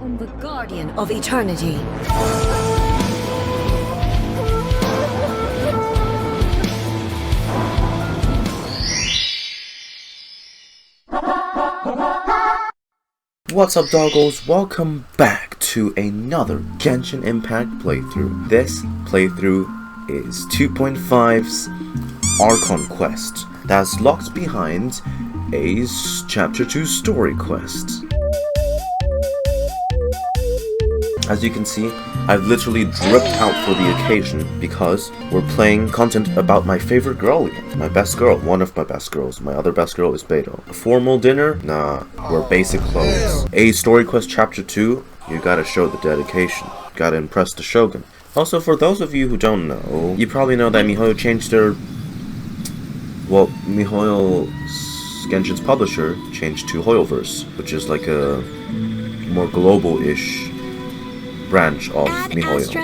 am the guardian of eternity. What's up, doggos? Welcome back to another Genshin Impact playthrough. This playthrough is 2.5's Archon quest that's locked behind a Chapter 2 story quest. As you can see, I've literally dripped out for the occasion because we're playing content about my favorite girl again. My best girl, one of my best girls. My other best girl is Beto. A formal dinner? Nah, we're basic clothes. A story quest chapter 2, you gotta show the dedication. Gotta impress the Shogun. Also, for those of you who don't know, you probably know that miHoYo changed their... Well, miHoYo Genshin's publisher changed to HoYoverse, which is like a more global-ish branch of miHoYo.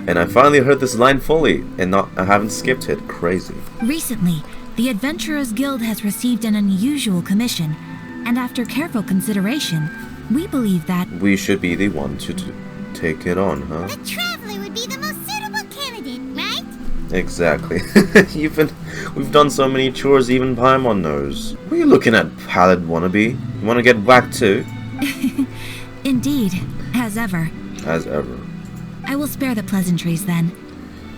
And I finally heard this line fully, and I haven't skipped it. Crazy. Recently, the Adventurers Guild has received an unusual commission, and after careful consideration, we believe that we should be the one to take it on, huh? The Traveler would be the most suitable candidate, right? Exactly. We've done so many chores, even Paimon knows. What are you looking at, pallid wannabe? You wanna get whacked too? Indeed, as ever. As ever. I will spare the pleasantries then.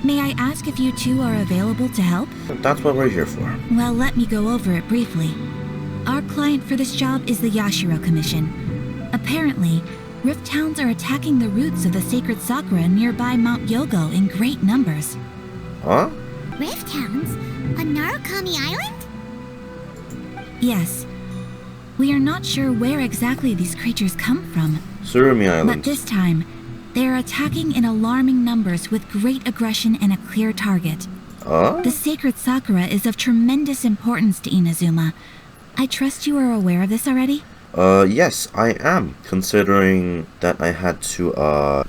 May I ask if you two are available to help? That's what we're here for. Well, let me go over it briefly. Our client for this job is the Yashiro Commission. Apparently, Rift Towns are attacking the roots of the sacred Sakura nearby Mount Yogo in great numbers. Huh? Rift Towns? On Narukami Island? Yes. We are not sure where exactly these creatures come from. Surumi Island. But this time, they are attacking in alarming numbers with great aggression and a clear target. The sacred Sakura is of tremendous importance to Inazuma. I trust you are aware of this already? Yes, I am, considering that I had to,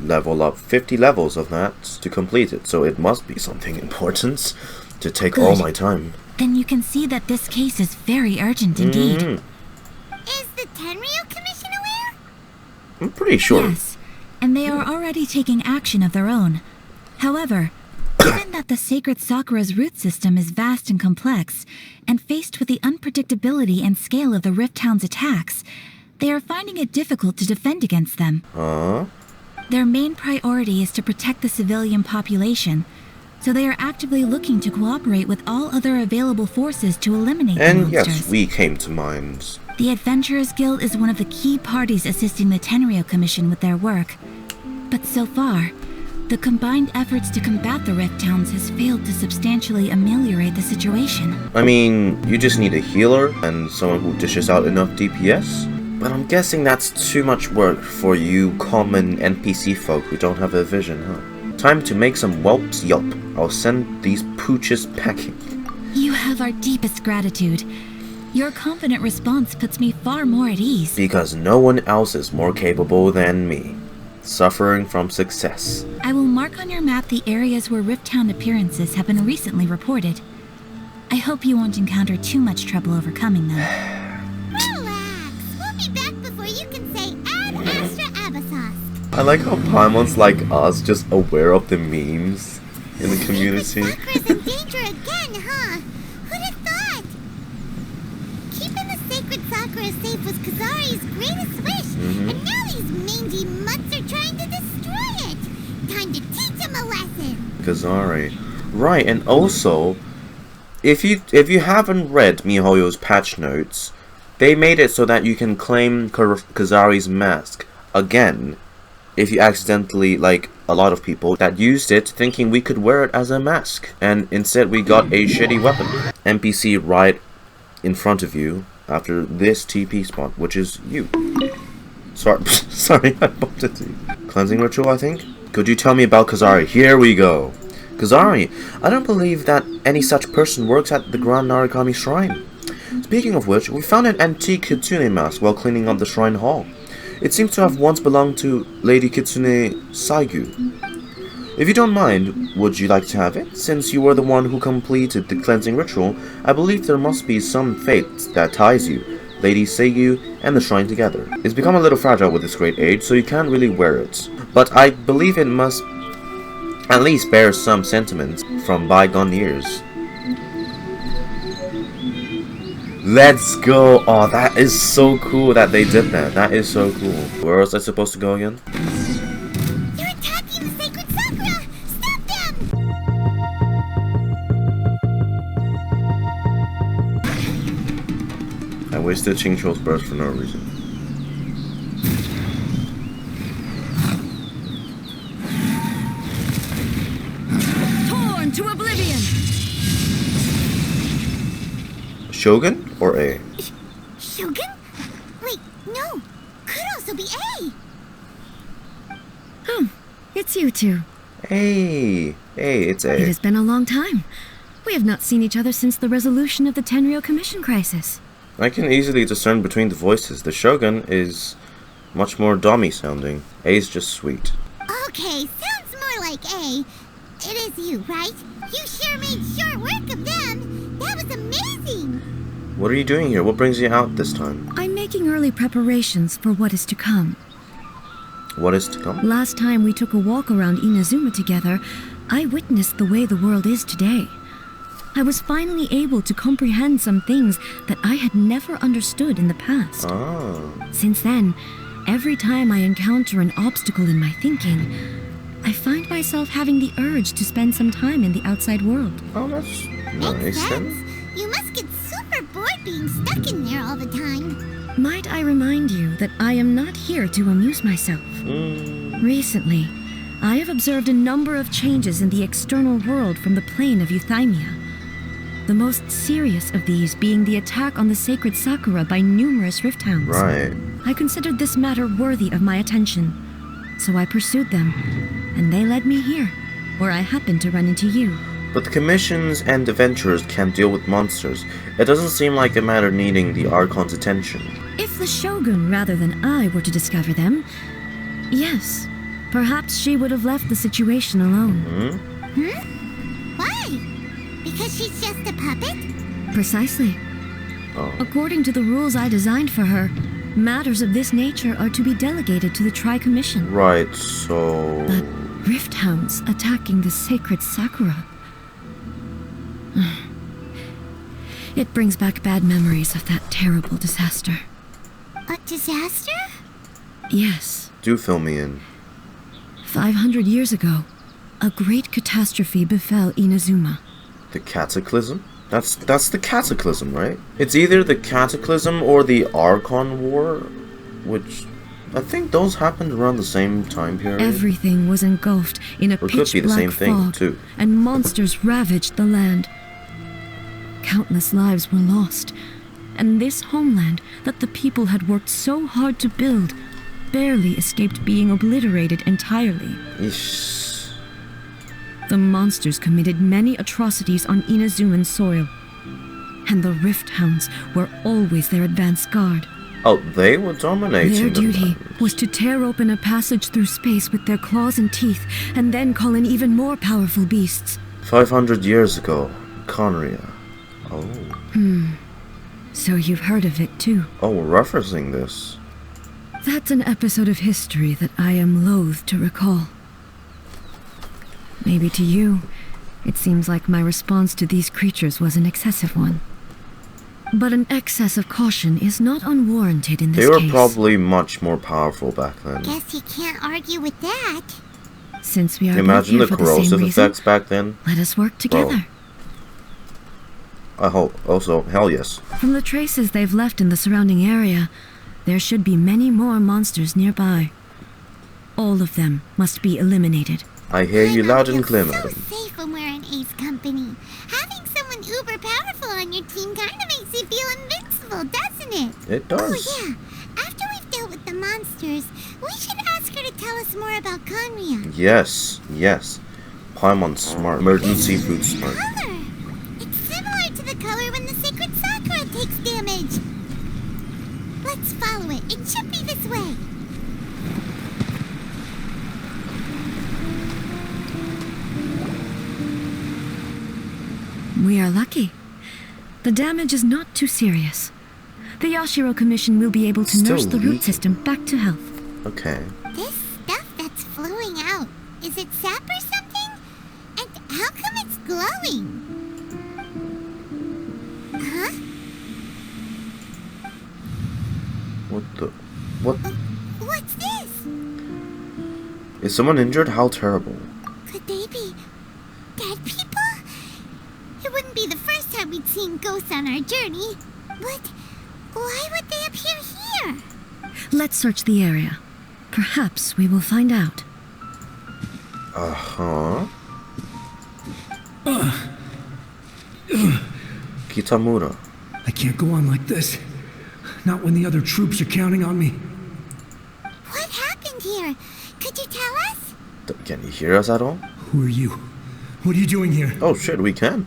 level up 50 levels of that to complete it, so it must be something important to take all my time. Then you can see that this case is very urgent indeed. Is the Tenryou Commission aware? I'm pretty sure. Yes, and they are already taking action of their own. However, given that the sacred Sakura's root system is vast and complex, and faced with the unpredictability and scale of the Rift Town's attacks, they are finding it difficult to defend against them. Their main priority is to protect the civilian population, so they are actively looking to cooperate with all other available forces to eliminate the monsters. And yes, we came to mind. The Adventurers Guild is one of the key parties assisting the Tenryou Commission with their work. But so far, the combined efforts to combat the Rift Towns has failed to substantially ameliorate the situation. I mean, you just need a healer and someone who dishes out enough DPS? But I'm guessing that's too much work for you common NPC folk who don't have a vision, huh? Time to make some whelps yelp. I'll send these pooches packing. You have our deepest gratitude. Your confident response puts me far more at ease. Because no one else is more capable than me. Suffering from success. I will mark on your map the areas where Rift Town appearances have been recently reported. I hope you won't encounter too much trouble overcoming them. Relax. We'll be back before you can say Ad Astra Abyssos. I like how Paimon's like us, just aware of the memes in the community. Sakura's in danger again, huh? Who'd have thought? Keeping the sacred Sakura safe was Kazari's greatest wish, and now these mangy mutts are trying to destroy it. Time to teach him a lesson. Kazari. Right, and also, if you haven't read miHoYo's patch notes, they made it so that you can claim Kazari's mask again if you accidentally, like a lot of people that used it thinking we could wear it as a mask, and instead we got a shitty weapon. NPC right in front of you after this TP spot, which is you. Sorry, I bumped into you. Cleansing ritual, I think? Could you tell me about Kazari? Here we go. Kazari, I don't believe that any such person works at the Grand Narukami Shrine. Speaking of which, we found an antique Kitsune mask while cleaning up the shrine hall. It seems to have once belonged to Lady Kitsune Saigu. If you don't mind, would you like to have it? Since you were the one who completed the cleansing ritual, I believe there must be some fate that ties you. Lady Seiyu, and the shrine together. It's become a little fragile with its great age, so you can't really wear it. But I believe it must at least bear some sentiments from bygone years. Let's go! Oh, that is so cool that they did that. That is so cool. Where else am I supposed to go again? They're attacking the sacred sakura! Stop them! I wasted Chingcho's burst for no reason. Torn to oblivion! Shogun or A? Shogun? Wait, no. Could also be A. Oh, it's you two. Hey, it's A. It has been a long time. We have not seen each other since the resolution of the Tenryou Commission crisis. I can easily discern between the voices. The Shogun is much more dommy sounding. A is just sweet. Okay, sounds more like A. It is you, right? You sure made short work of them. That was amazing. What are you doing here? What brings you out this time? I'm making early preparations for what is to come. What is to come? Last time we took a walk around Inazuma together, I witnessed the way the world is today. I was finally able to comprehend some things that I had never understood in the past. Ah. Since then, every time I encounter an obstacle in my thinking, I find myself having the urge to spend some time in the outside world. Oh, that's Makes nice sense. then. You must get super bored being stuck in there all the time. Might I remind you that I am not here to amuse myself? Recently, I have observed a number of changes in the external world from the plane of Euthymia. The most serious of these being the attack on the sacred Sakura by numerous rift hounds. Right. I considered this matter worthy of my attention, so I pursued them, and they led me here, where I happened to run into you. But the commissions and adventurers can't deal with monsters. It doesn't seem like a matter needing the Archon's attention. If the Shogun rather than I were to discover them, yes, perhaps she would have left the situation alone. Why? Because she's just a puppet? Precisely. Oh. According to the rules I designed for her, matters of this nature are to be delegated to the Tri-Commission. Right, so... But rift hounds attacking the sacred Sakura. It brings back bad memories of that terrible disaster. A disaster? Yes, Do fill me in. 500 years ago, a great catastrophe befell Inazuma. The Cataclysm? That's the Cataclysm, right? It's either the Cataclysm or the Archon War, which I think those happened around the same time period. Everything was engulfed in a Or it could be the pitch-black same thing, fog, too. and monsters ravaged the land. Countless lives were lost, and this homeland that the people had worked so hard to build barely escaped being obliterated entirely. Eesh. The monsters committed many atrocities on Inazuman soil, and the rift hounds were always their advance guard. Oh, they were dominating Their the duty land. was to tear open a passage through space with their claws and teeth, and then call in even more powerful beasts. 500 years ago, Conria. Oh. So you've heard of it too. Oh, we're referencing this. That's an episode of history that I am loath to recall. Maybe to you, it seems like my response to these creatures was an excessive one. But an excess of caution is not unwarranted in this They were case. probably much more powerful back then. Guess you can't argue with that. Since we are both Imagine here the for the same corrosive reason, effects back then. let us work together. I hope. Also, hell yes. From the traces they've left in the surrounding area, there should be many more monsters nearby. All of them must be eliminated. I hear you I loud feel and clear, so madam. safe when we're in Ace Company. Having someone uber powerful on your team kind of makes you feel invincible, doesn't it? It does. Oh yeah. After we've dealt with the monsters, we should ask her to tell us more about Conria. Yes, yes. Paimon smart. Emergency food smart. Color. It's similar to the color when the sacred Sakura takes damage. Let's follow it. It should be this way. We are lucky. The damage is not too serious. The Yashiro Commission will be able to Still nurse the leaking. root system back to health. Okay. This stuff that's flowing out, is it sap or something? And how come it's glowing? Huh? What the? What? What's this? Is someone injured? How terrible. Could they be dead people? It wouldn't be the first time we'd seen ghosts on our journey. But why would they appear here? Let's search the area. Perhaps we will find out. Uh-huh. Kitamura. I can't go on like this. Not when the other troops are counting on me. What happened here? Could you tell us? Can you hear us at all? Who are you? What are you doing here? Oh shit, we can.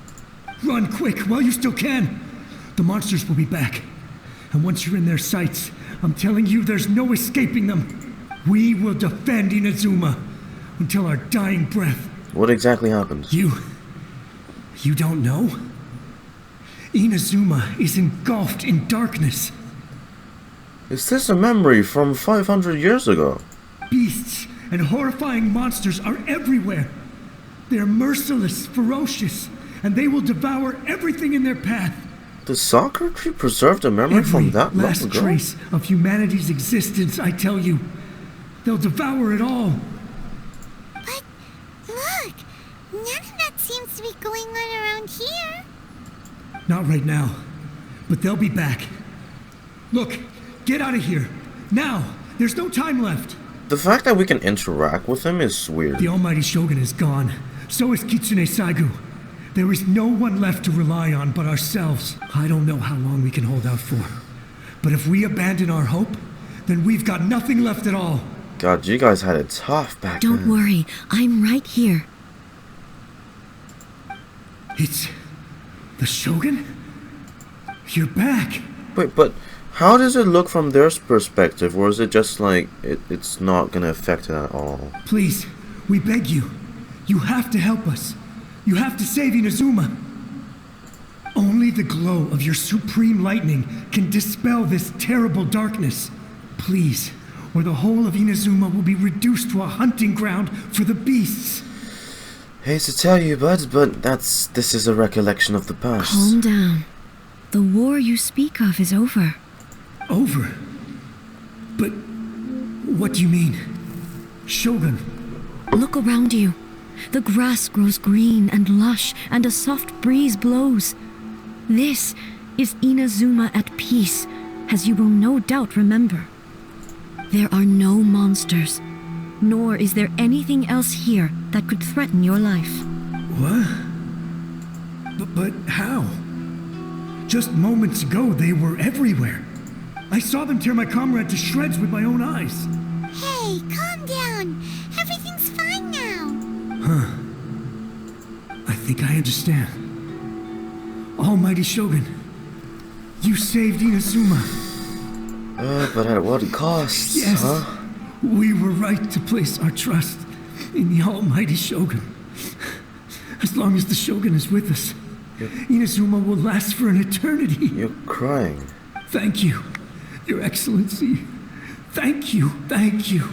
Run quick while you still can. The monsters will be back. And once you're in their sights, I'm telling you there's no escaping them. We will defend Inazuma until our dying breath. What exactly happened? You don't know? Inazuma is engulfed in darkness. Is this a memory from 500 years ago? Beasts and horrifying monsters are everywhere. They're merciless, ferocious, and they will devour everything in their path. The soccer tree preserved a memory Every from that long last ago? trace of humanity's existence, I tell you. They'll devour it all. But look, none of that seems to be going on around here. Not right now, but they'll be back. Look, get out of here. Now! There's no time left. The fact that we can interact with him is weird. The Almighty Shogun is gone. So is Kitsune Saigu. There is no one left to rely on but ourselves. I don't know how long we can hold out for. But if we abandon our hope, then we've got nothing left at all. God, you guys had it tough back Don't then. worry, I'm right here. It's the Shogun? You're back. Wait, but how does it look from their perspective? Or is it just like, it's not gonna affect it at all? Please, we beg you. You have to help us. You have to save Inazuma. Only the glow of your supreme lightning can dispel this terrible darkness. Please, or the whole of Inazuma will be reduced to a hunting ground for the beasts. Hate to tell you, bud, but this is a recollection of the past. Calm down. The war you speak of is over. Over? But what do you mean? Shogun, Look around you. The grass grows green and lush, and a soft breeze blows. This is Inazuma at peace, as you will no doubt remember. There are no monsters, nor is there anything else here that could threaten your life. what? But how? Just moments ago, they were everywhere. I saw them tear my comrade to shreds with my own eyes. Hey, calm down. Everything's fine now. I think I understand. Almighty Shogun, you saved Inazuma. But at what cost, Yes, huh? we were right to place our trust in the Almighty Shogun. As long as the Shogun is with us, Inazuma will last for an eternity. You're crying. Thank you, Your Excellency. Thank you, thank you.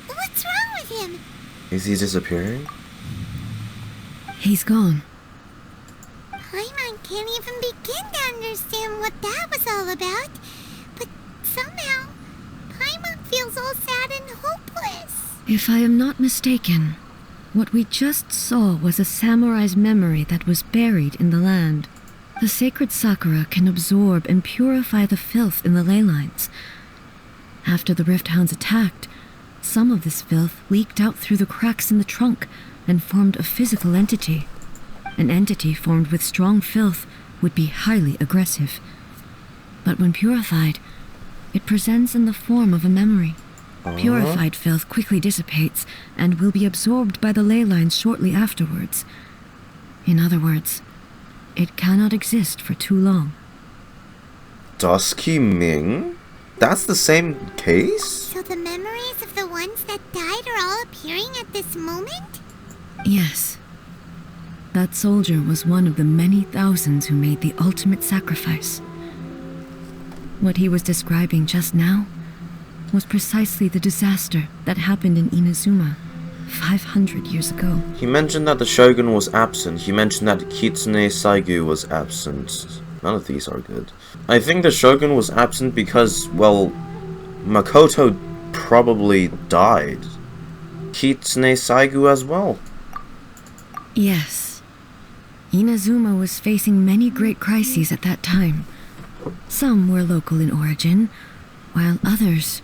What's wrong with him? Is he disappearing? He's gone. Paimon can't even begin to understand what that was all about. But somehow, Paimon feels all sad and hopeless. If I am not mistaken, what we just saw was a samurai's memory that was buried in the land. The sacred sakura can absorb and purify the filth in the ley lines. After the Rift Hounds attacked, some of this filth leaked out through the cracks in the trunk and formed a physical entity. An entity formed with strong filth would be highly aggressive. But when purified, it presents in the form of a memory. Purified filth quickly dissipates and will be absorbed by the ley lines shortly afterwards. In other words, it cannot exist for too long. Dusky Ming? That's the same case? So the memories of the ones that died are all appearing at this moment? Yes. That soldier was one of the many thousands who made the ultimate sacrifice. What he was describing just now was precisely the disaster that happened in Inazuma 500 years ago. He mentioned that the Shogun was absent. He mentioned that Kitsune Saigu was absent. None of these are good. I think the Shogun was absent because, well, Makoto probably died. Kitsune Saigu as well. Yes. Inazuma was facing many great crises at that time. Some were local in origin, while others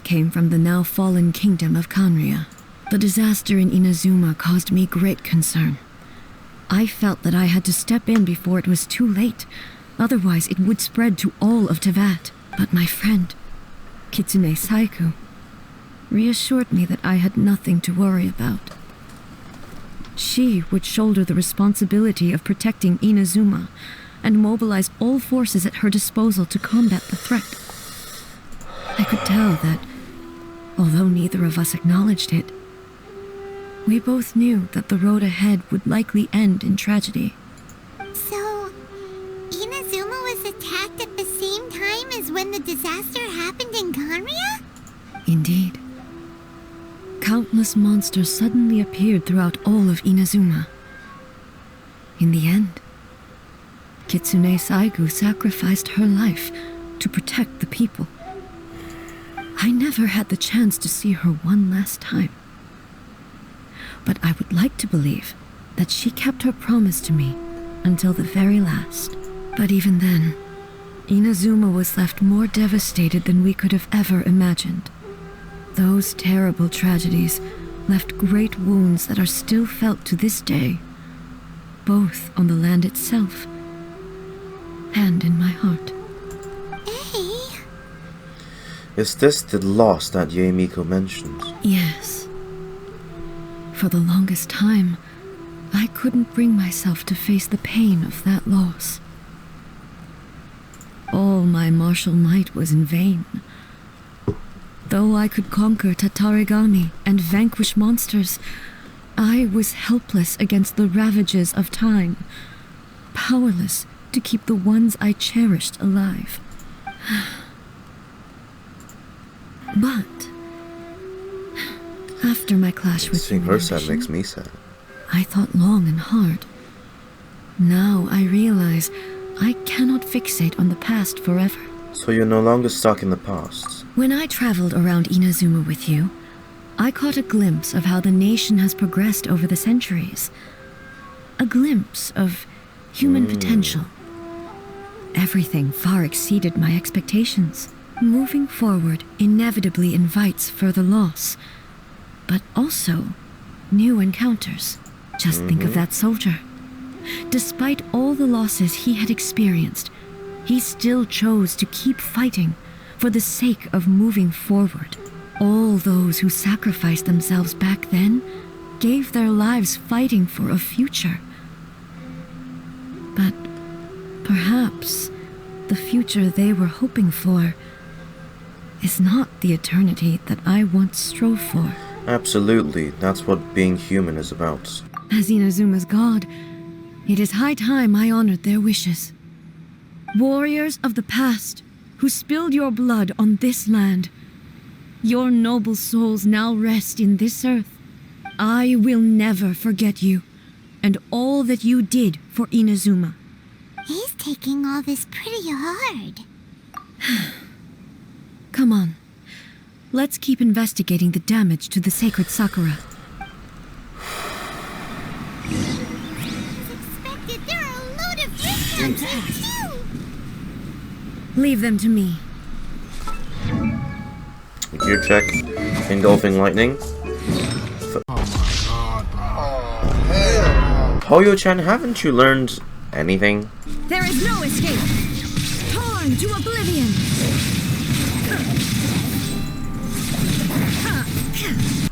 came from the now fallen kingdom of Kanria. The disaster in Inazuma caused me great concern. I felt that I had to step in before it was too late, otherwise it would spread to all of Teyvat. But my friend, Kitsune Saigu, reassured me that I had nothing to worry about. She would shoulder the responsibility of protecting Inazuma and mobilize all forces at her disposal to combat the threat. I could tell that, although neither of us acknowledged it, we both knew that the road ahead would likely end in tragedy. So, Inazuma was attacked at the same time as when the disaster happened in Kanria? Indeed. Countless monsters suddenly appeared throughout all of Inazuma. In the end, Kitsune Saigu sacrificed her life to protect the people. I never had the chance to see her one last time. But I would like to believe that she kept her promise to me until the very last. But even then, Inazuma was left more devastated than we could have ever imagined. Those terrible tragedies left great wounds that are still felt to this day, both on the land itself and in my heart. Hey! Is this the loss that Yaemiko mentioned? Yes. For the longest time, I couldn't bring myself to face the pain of that loss. All my martial might was in vain. Though I could conquer Tatarigami and vanquish monsters, I was helpless against the ravages of time, powerless to keep the ones I cherished alive. But after my clash with Seeing her sad ambition, makes me sad. I thought long and hard. Now I realize I cannot fixate on the past forever. So you're no longer stuck in the past. When I traveled around Inazuma with you, I caught a glimpse of how the nation has progressed over the centuries. A glimpse of human potential. Everything far exceeded my expectations. Moving forward inevitably invites further loss, but also new encounters. Just think of that soldier. Despite all the losses he had experienced, he still chose to keep fighting for the sake of moving forward. All those who sacrificed themselves back then gave their lives fighting for a future. But perhaps the future they were hoping for is not the eternity that I once strove for. Absolutely, that's what being human is about. As Inazuma's god, it is high time I honored their wishes. Warriors of the past, who spilled your blood on this land, your noble souls now rest in this earth. I will never forget you, and all that you did for Inazuma. He's taking all this pretty hard. Come on, let's keep investigating the damage to the sacred Sakura. As expected, there are a load of rifts out here too! Leave them to me. Gear check. Engulfing lightning. Hoyo-chan, haven't you learned anything? There is no escape! Torn to oblivion!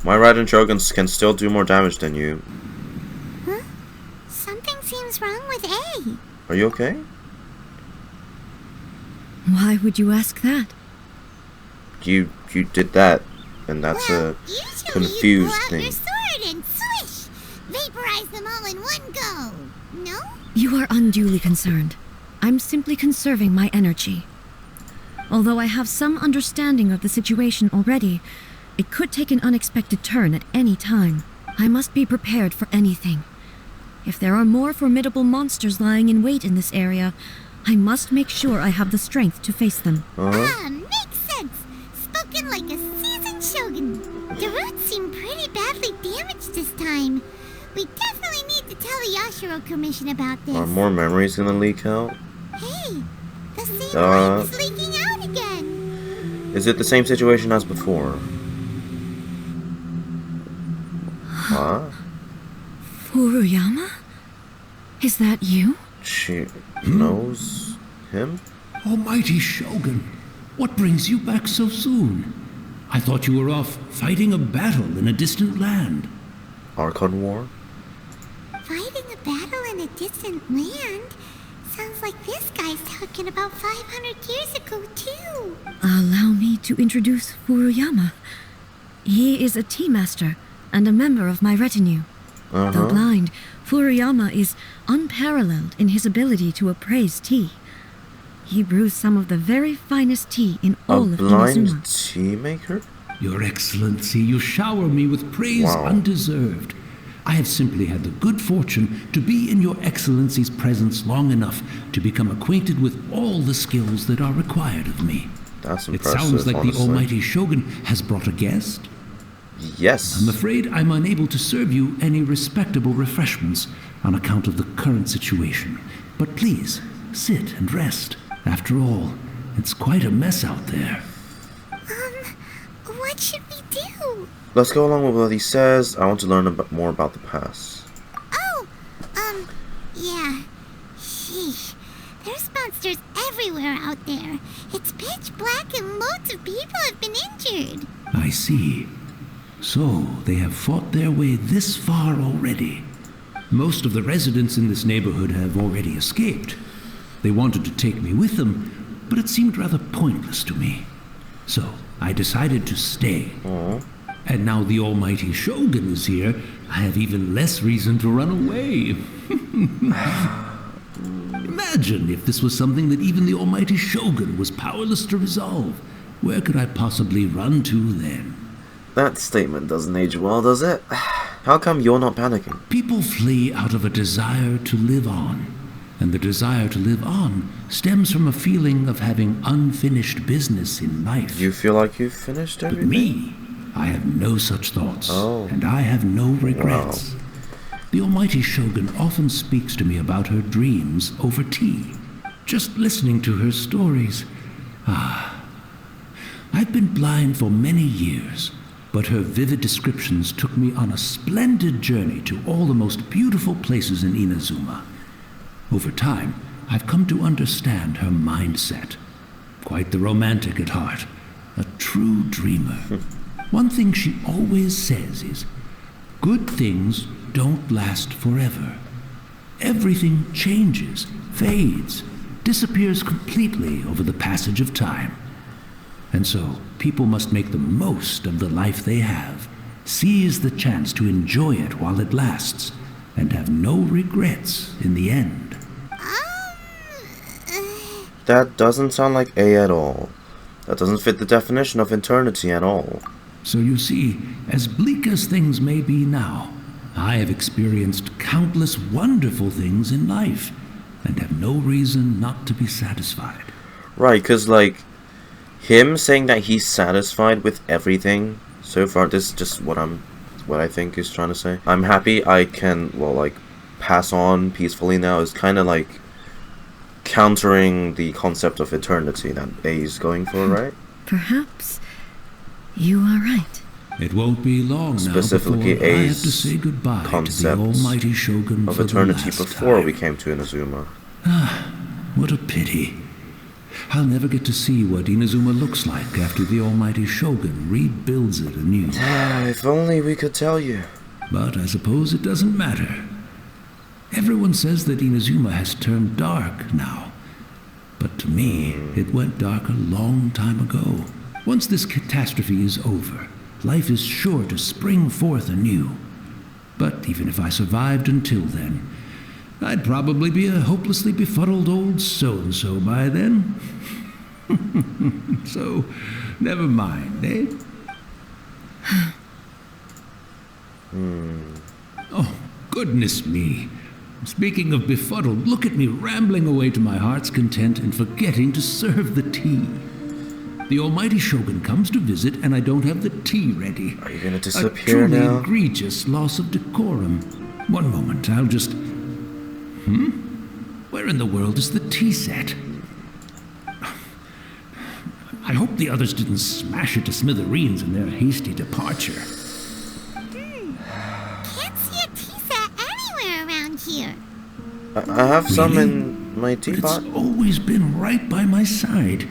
My Raiden Shoguns can still do more damage than you. Huh? Something seems wrong with A. Are you okay? Why would you ask that? You did that, and that's Well, a usually you confused pull out thing. your sword and swish! No? You are unduly concerned. I'm simply conserving my energy. Although I have some understanding of the situation already, it could take an unexpected turn at any time. I must be prepared for anything. If there are more formidable monsters lying in wait in this area, I must make sure I have the strength to face them. Makes sense. Spoken like a seasoned shogun. The roots seem pretty badly damaged this time. We definitely need to tell the Yashiro Commission about this. Are more memories gonna leak out? Hey, the same light is leaking out again. Is it the same situation as before? Huh? Furuyama? Is that you? She knows him? Almighty Shogun, what brings you back so soon? I thought you were off fighting a battle in a distant land. Archon War? Fighting a battle in a distant land? Sounds like this guy's talking about 500 years ago, too. Allow me to introduce Furuyama. He is a tea master and a member of my retinue. Though blind, Furuyama is unparalleled in his ability to appraise tea. He brews some of the very finest tea in all of blind Inazuma. tea maker? Your Excellency, you shower me with praise undeserved. I have simply had the good fortune to be in Your Excellency's presence long enough to become acquainted with all the skills that are required of me. That's It impressive, sounds like honestly. the Almighty Shogun has brought a guest. Yes. I'm afraid I'm unable to serve you any respectable refreshments on account of the current situation. But please, sit and rest. After all, it's quite a mess out there. What should we do? Let's go along with what he says. I want to learn more about the past. Oh, yeah. Sheesh. There's monsters everywhere out there. It's pitch black and loads of people have been injured. I see. So, they have fought their way this far already. Most of the residents in this neighborhood have already escaped. They wanted to take me with them, but it seemed rather pointless to me. So, I decided to stay. And now the Almighty Shogun is here, I have even less reason to run away. Imagine if this was something that even the Almighty Shogun was powerless to resolve. Where could I possibly run to then? That statement doesn't age well, does it? How come you're not panicking? People flee out of a desire to live on. And the desire to live on stems from a feeling of having unfinished business in life. You feel like you've finished But everything? me, I have no such thoughts. Oh. And I have no regrets. The Almighty Shogun often speaks to me about her dreams over tea. Just listening to her stories. I've been blind for many years, but her vivid descriptions took me on a splendid journey to all the most beautiful places in Inazuma. Over time, I've come to understand her mindset. Quite the romantic at heart, a true dreamer. One thing she always says is, good things don't last forever. Everything changes, fades, disappears completely over the passage of time. And so, people must make the most of the life they have, seize the chance to enjoy it while it lasts, and have no regrets in the end. That doesn't sound like A at all. That doesn't fit the definition of eternity at all. So you see, as bleak as things may be now, I have experienced countless wonderful things in life, and have no reason not to be satisfied. Right, because, like, him saying that he's satisfied with everything so far, this is just what I think he's trying to say. I'm happy I can, well, like, pass on peacefully now is kind of like countering the concept of eternity that A is going for, right? Perhaps you are right. It won't be long now Specifically before I have A's to say goodbye to the concept Almighty Shogun of for eternity the last before time. we came to Inazuma. What a pity. I'll never get to see what Inazuma looks like after the Almighty Shogun rebuilds it anew. If only we could tell you. But I suppose it doesn't matter. Everyone says that Inazuma has turned dark now. But to me, it went dark a long time ago. Once this catastrophe is over, life is sure to spring forth anew. But even if I survived until then, I'd probably be a hopelessly befuddled old so-and-so by then. So, never mind, eh? Oh, goodness me. Speaking of befuddled, look at me rambling away to my heart's content and forgetting to serve the tea. The almighty Shogun comes to visit and I don't have the tea ready. Are you gonna disappear a truly now? egregious loss of decorum. One moment, I'll just... Where in the world is the tea set? I hope the others didn't smash it to smithereens in their hasty departure. Can't see a tea set anywhere around here. I have some Really? in my But teapot. it's always been right by my side.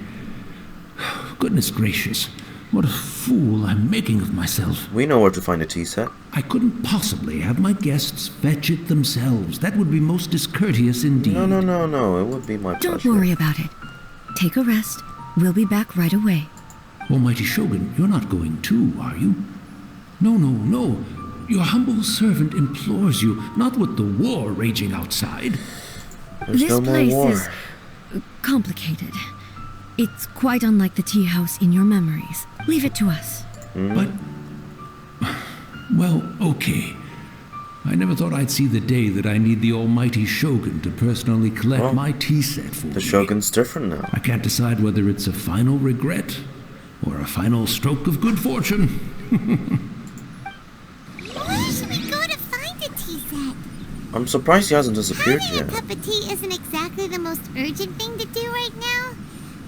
Goodness gracious, what a fool I'm making of myself. We know where to find a tea set. I couldn't possibly have my guests fetch it themselves. That would be most discourteous indeed. No. It would be my pleasure. Don't worry about it. Take a rest. We'll be back right away. Almighty Shogun, you're not going too, are you? No. Your humble servant implores you, not with the war raging outside. There's This no more place war. is complicated. It's quite unlike the tea house in your memories. Leave it to us. But... Well, okay. I never thought I'd see the day that I need the almighty Shogun to personally collect Well, my tea set for me. The Shogun's different now. I can't decide whether it's a final regret or a final stroke of good fortune. Where should we go to find a tea set? I'm surprised he hasn't disappeared Having a yet. cup of tea isn't exactly the most urgent thing to do right now,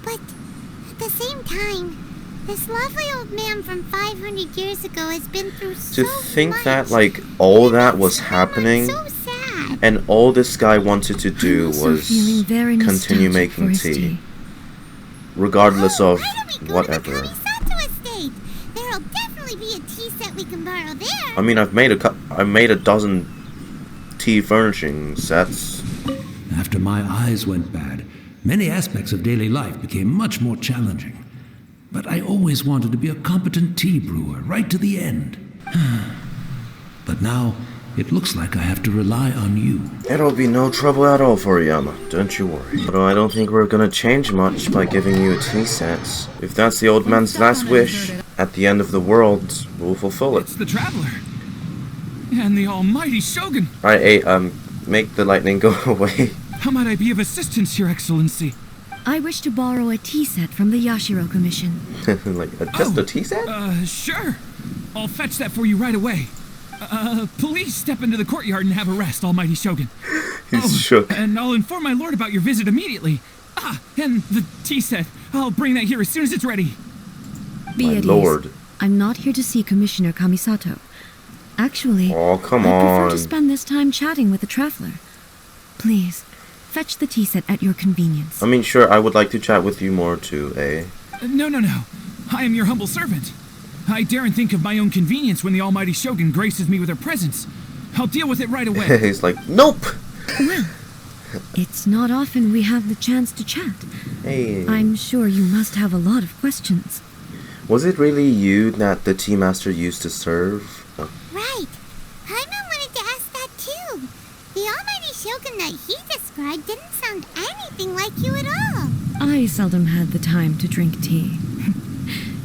but at the same time, this lovely old man from 500 years ago has been through so To think much. that, like, all that was I'm happening, so sad. and all this guy wanted to do I'm also was feeling very continue nostalgic for making his tea, regardless Oh, of why don't we go whatever. To the Kamisato estate? There'll definitely be a tea set we can borrow there. I mean, I made a dozen tea furnishing sets. After my eyes went bad, many aspects of daily life became much more challenging. But I always wanted to be a competent tea brewer right to the end. But now, it looks like I have to rely on you. It'll be no trouble at all for you, Yama. Don't you worry. Although I don't think we're gonna change much by giving you a tea set. If that's the old man's last wish, at the end of the world, we'll fulfill it. It's the Traveler. And the almighty Shogun. Alright, hey, make the lightning go away. How might I be of assistance, Your Excellency? I wish to borrow a tea set from the Yashiro Commission. Like, just a tea set? Sure. I'll fetch that for you right away. Please step into the courtyard and have a rest, almighty Shogun. He's shook. And I'll inform my lord about your visit immediately. And the tea set. I'll bring that here as soon as it's ready. Be My at lord. ease. I'm not here to see Commissioner Kamisato. Actually, Oh, come I prefer on. to spend this time chatting with the traveler. Please, fetch the tea set at your convenience. I mean, sure, I would like to chat with you more too, eh? No. I am your humble servant. I daren't think of my own convenience when the almighty Shogun graces me with her presence. I'll deal with it right away. He's like, nope! Well, it's not often we have the chance to chat. Hey. I'm sure you must have a lot of questions. Was it really you that the tea master used to serve? Oh. Right. Paimon wanted to ask that too. The almighty Shogun that he described didn't sound anything like you at all. I seldom had the time to drink tea.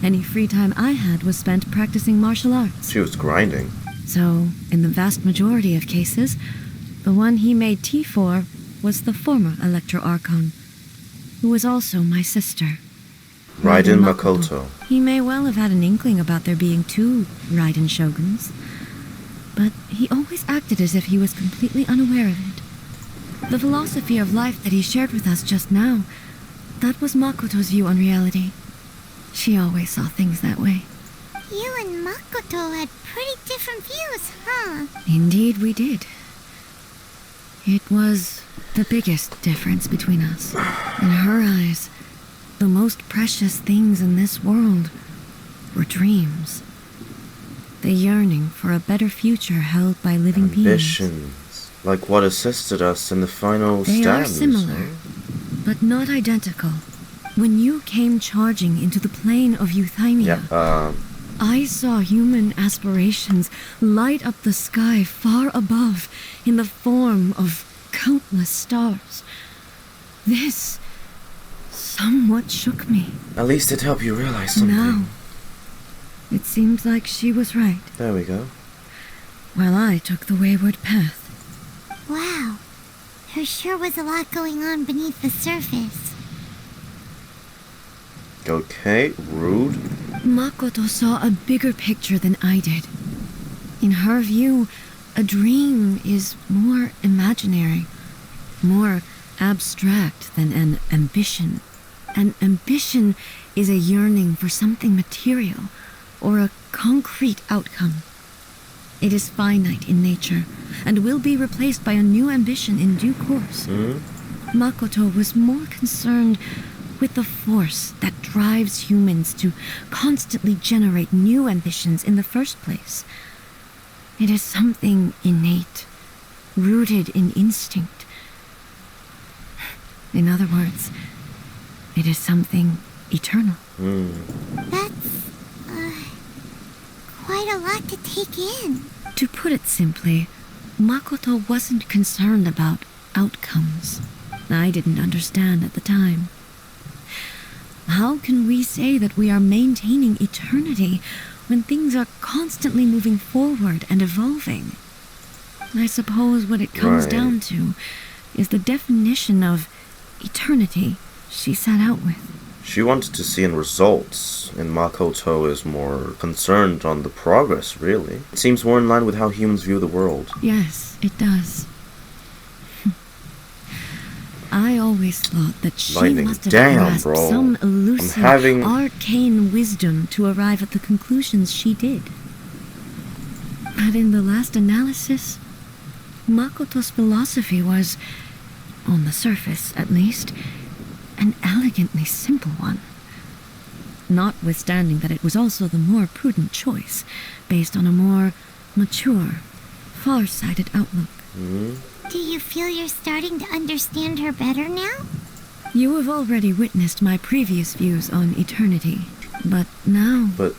Any free time I had was spent practicing martial arts. She was grinding. So, in the vast majority of cases, the one he made tea for was the former Electro Archon, who was also my sister. Raiden Makoto. He may well have had an inkling about there being two Raiden Shoguns, but he always acted as if he was completely unaware of it. The philosophy of life that he shared with us just now, that was Makoto's view on reality. She always saw things that way. You and Makoto had pretty different views, huh? Indeed we did. It was the biggest difference between us. In her eyes, the most precious things in this world were dreams. The yearning for a better future held by living beings. Ambitions. Like what assisted us in the final They are stands. similar, but not identical. When you came charging into the plane of Euthymia, Yeah, I saw human aspirations light up the sky far above in the form of countless stars. This somewhat shook me. At least it helped you realize something. Now, it seems like she was right, There we go. while I took the wayward path. Wow. There sure was a lot going on beneath the surface. Okay, rude. Makoto saw a bigger picture than I did. In her view, a dream is more imaginary, more abstract than an ambition. An ambition is a yearning for something material or a concrete outcome. It is finite in nature and will be replaced by a new ambition in due course. Makoto was more concerned with the force that drives humans to constantly generate new ambitions in the first place. It is something innate, rooted in instinct. In other words, it is something eternal. That's, quite a lot to take in. To put it simply, Makoto wasn't concerned about outcomes. I didn't understand at the time. How can we say that we are maintaining eternity when things are constantly moving forward and evolving? I suppose what it comes Right. down to is the definition of eternity she set out with. She wanted to see in results, and Makoto is more concerned on the progress, really. It seems more in line with how humans view the world. Yes, it does. I always thought that she Lightning. must have Damn, grasped bro. some elusive, I'm having- arcane wisdom to arrive at the conclusions she did. But in the last analysis, Makoto's philosophy was, on the surface at least, an elegantly simple one. Notwithstanding that it was also the more prudent choice, based on a more mature, far-sighted outlook. Do you feel you're starting to understand her better now? You have already witnessed my previous views on eternity, but now But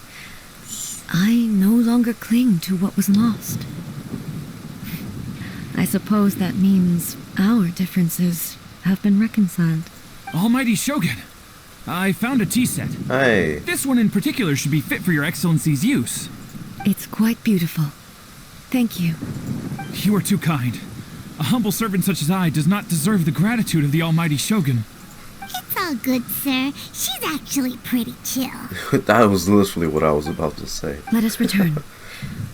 I no longer cling to what was lost. I suppose that means our differences have been reconciled. Almighty Shogun, I found a tea set. hey, This one in particular should be fit for your excellency's use. It's quite beautiful. Thank you. You are too kind. A humble servant such as I does not deserve the gratitude of the Almighty Shogun. It's all good, sir. She's actually pretty chill. that was literally what I was about to say. Let us return.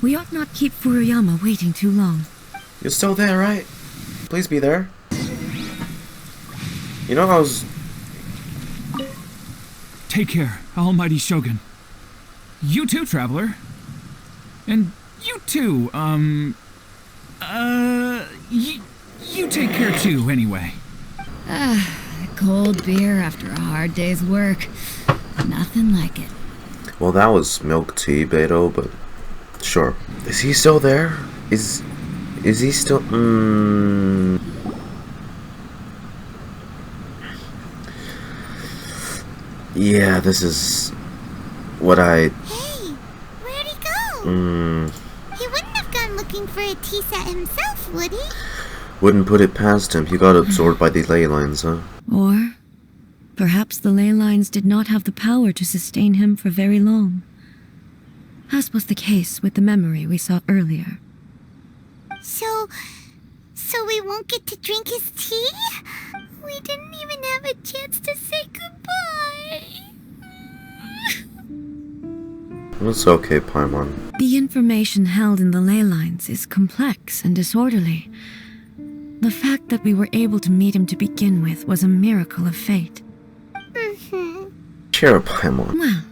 We ought not keep Furuyama waiting too long. You're still there, right? Please be there. You know, I was... Take care, Almighty Shogun. You too, traveler. And you too, you take care too, anyway. Cold beer after a hard day's work. Nothing like it. Well, that was milk tea, Beto, but... Sure. Is he still there? Is he still... Yeah, this is... what I... Hey, where'd he go? He wouldn't have gone looking for a tea set himself, would he? Wouldn't put it past him. He got absorbed by the ley lines, huh? Or perhaps the ley lines did not have the power to sustain him for very long, as was the case with the memory we saw earlier. So we won't get to drink his tea? We didn't even have a chance to say goodbye. It's okay, Paimon. The information held in the ley lines is complex and disorderly. The fact that we were able to meet him to begin with was a miracle of fate. Cheer up, Paimon. Well,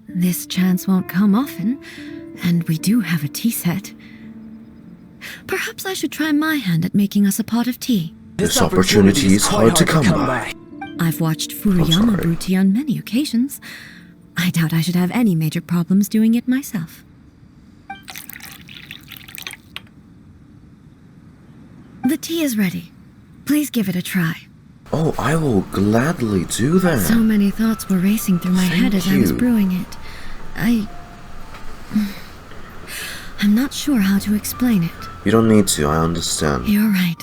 this chance won't come often, and we do have a tea set. Perhaps I should try my hand at making us a pot of tea. This opportunity is hard to come by. I've watched sorry. Furuyama brew tea on many occasions. I doubt I should have any major problems doing it myself. The tea is ready. Please give it a try. Oh, I will gladly do that. So many thoughts were racing through my head as I was you. brewing it. I'm not sure how to explain it. You don't need to, I understand. You're right.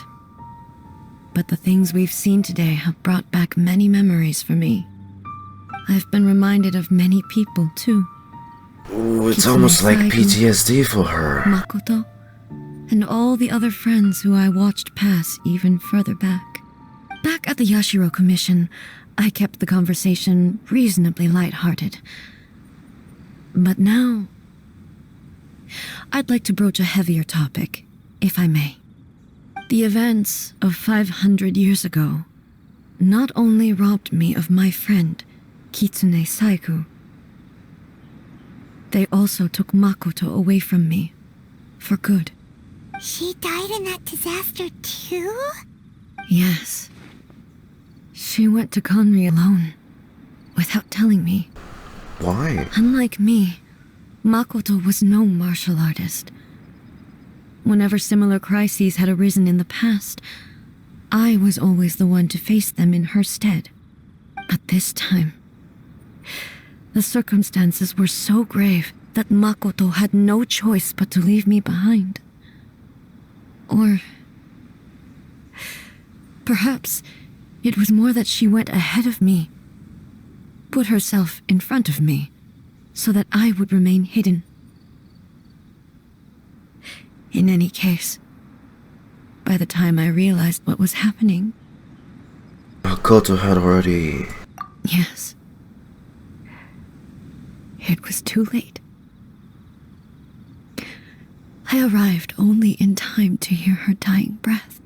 but the things we've seen today have brought back many memories for me. I've been reminded of many people, too. Ooh, it's almost like Saigo, PTSD for her. Makoto, and all the other friends who I watched pass even further back. Back at the Yashiro Commission, I kept the conversation reasonably lighthearted. But now, I'd like to broach a heavier topic, if I may. The events of 500 years ago not only robbed me of my friend, Kitsune Saigu, they also took Makoto away from me, for good. She died in that disaster too? Yes. She went to Conry alone, without telling me. Why? Unlike me, Makoto was no martial artist. Whenever similar crises had arisen in the past, I was always the one to face them in her stead. But this time, the circumstances were so grave that Makoto had no choice but to leave me behind. Or perhaps it was more that she went ahead of me, put herself in front of me, so that I would remain hidden. In any case, by the time I realized what was happening... Makoto had already... Yes. It was too late. I arrived only in time to hear her dying breath.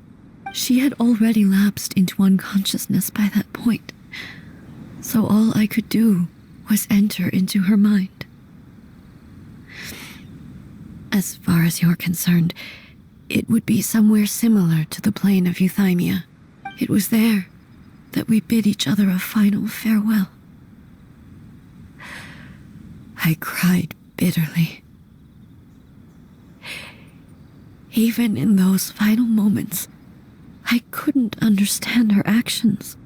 She had already lapsed into unconsciousness by that point, so all I could do was enter into her mind. As far as you're concerned, it would be somewhere similar to the plane of Euthymia. It was there that we bid each other a final farewell. I cried bitterly. Even in those final moments, I couldn't understand her actions.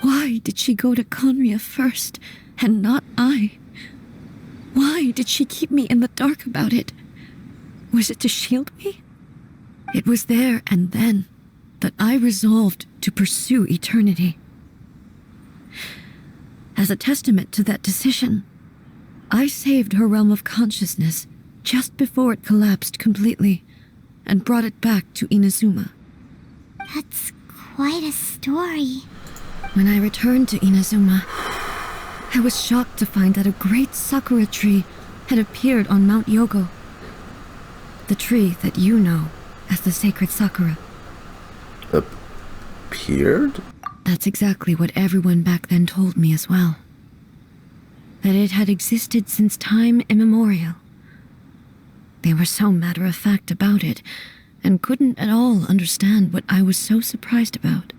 Why did she go to Conria first, and not I? Why did she keep me in the dark about it? Was it to shield me? It was there and then that I resolved to pursue eternity. As a testament to that decision, I saved her realm of consciousness just before it collapsed completely and brought it back to Inazuma. That's quite a story. When I returned to Inazuma, I was shocked to find that a great sakura tree had appeared on Mount Yogo. The tree that you know as the sacred sakura. Appeared? That's exactly what everyone back then told me as well. That it had existed since time immemorial. They were so matter-of-fact about it, and couldn't at all understand what I was so surprised about.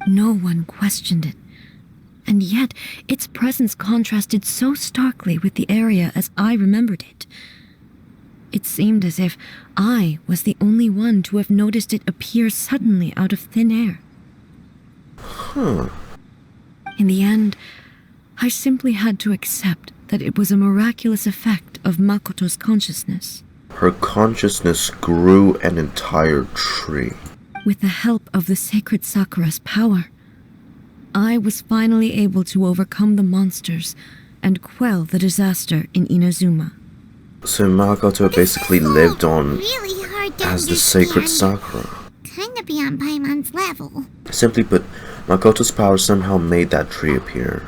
No one questioned it, and yet its presence contrasted so starkly with the area as I remembered it. It seemed as if I was the only one to have noticed it appear suddenly out of thin air. In the end, I simply had to accept that it was a miraculous effect of Makoto's consciousness. Her consciousness grew an entire tree. With the help of the sacred sakura's power, I was finally able to overcome the monsters and quell the disaster in Inazuma. So Makoto basically lived on Really hard to as the sacred understand. Sakura. Kinda beyond Paimon's level. Simply put, Makoto's power somehow made that tree appear.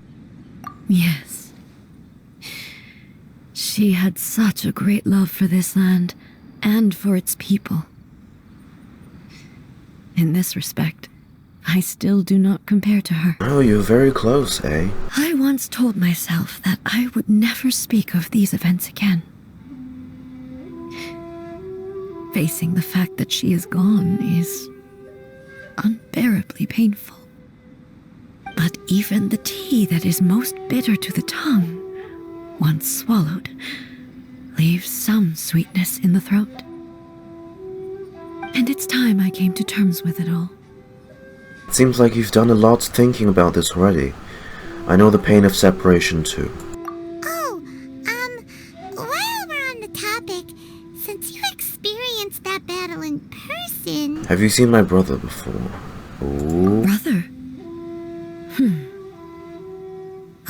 Yes. She had such a great love for this land and for its people. In this respect, I still do not compare to her. Oh, you're very close, eh? I once told myself that I would never speak of these events again. Facing the fact that she is gone is unbearably painful. But even the tea that is most bitter to the tongue, once swallowed, leaves some sweetness in the throat. And it's time I came to terms with it all. It seems like you've done a lot thinking about this already. I know the pain of separation too. Oh, while we're on the topic, since you experienced that battle in person... Have you seen my brother before? Ooh. Brother?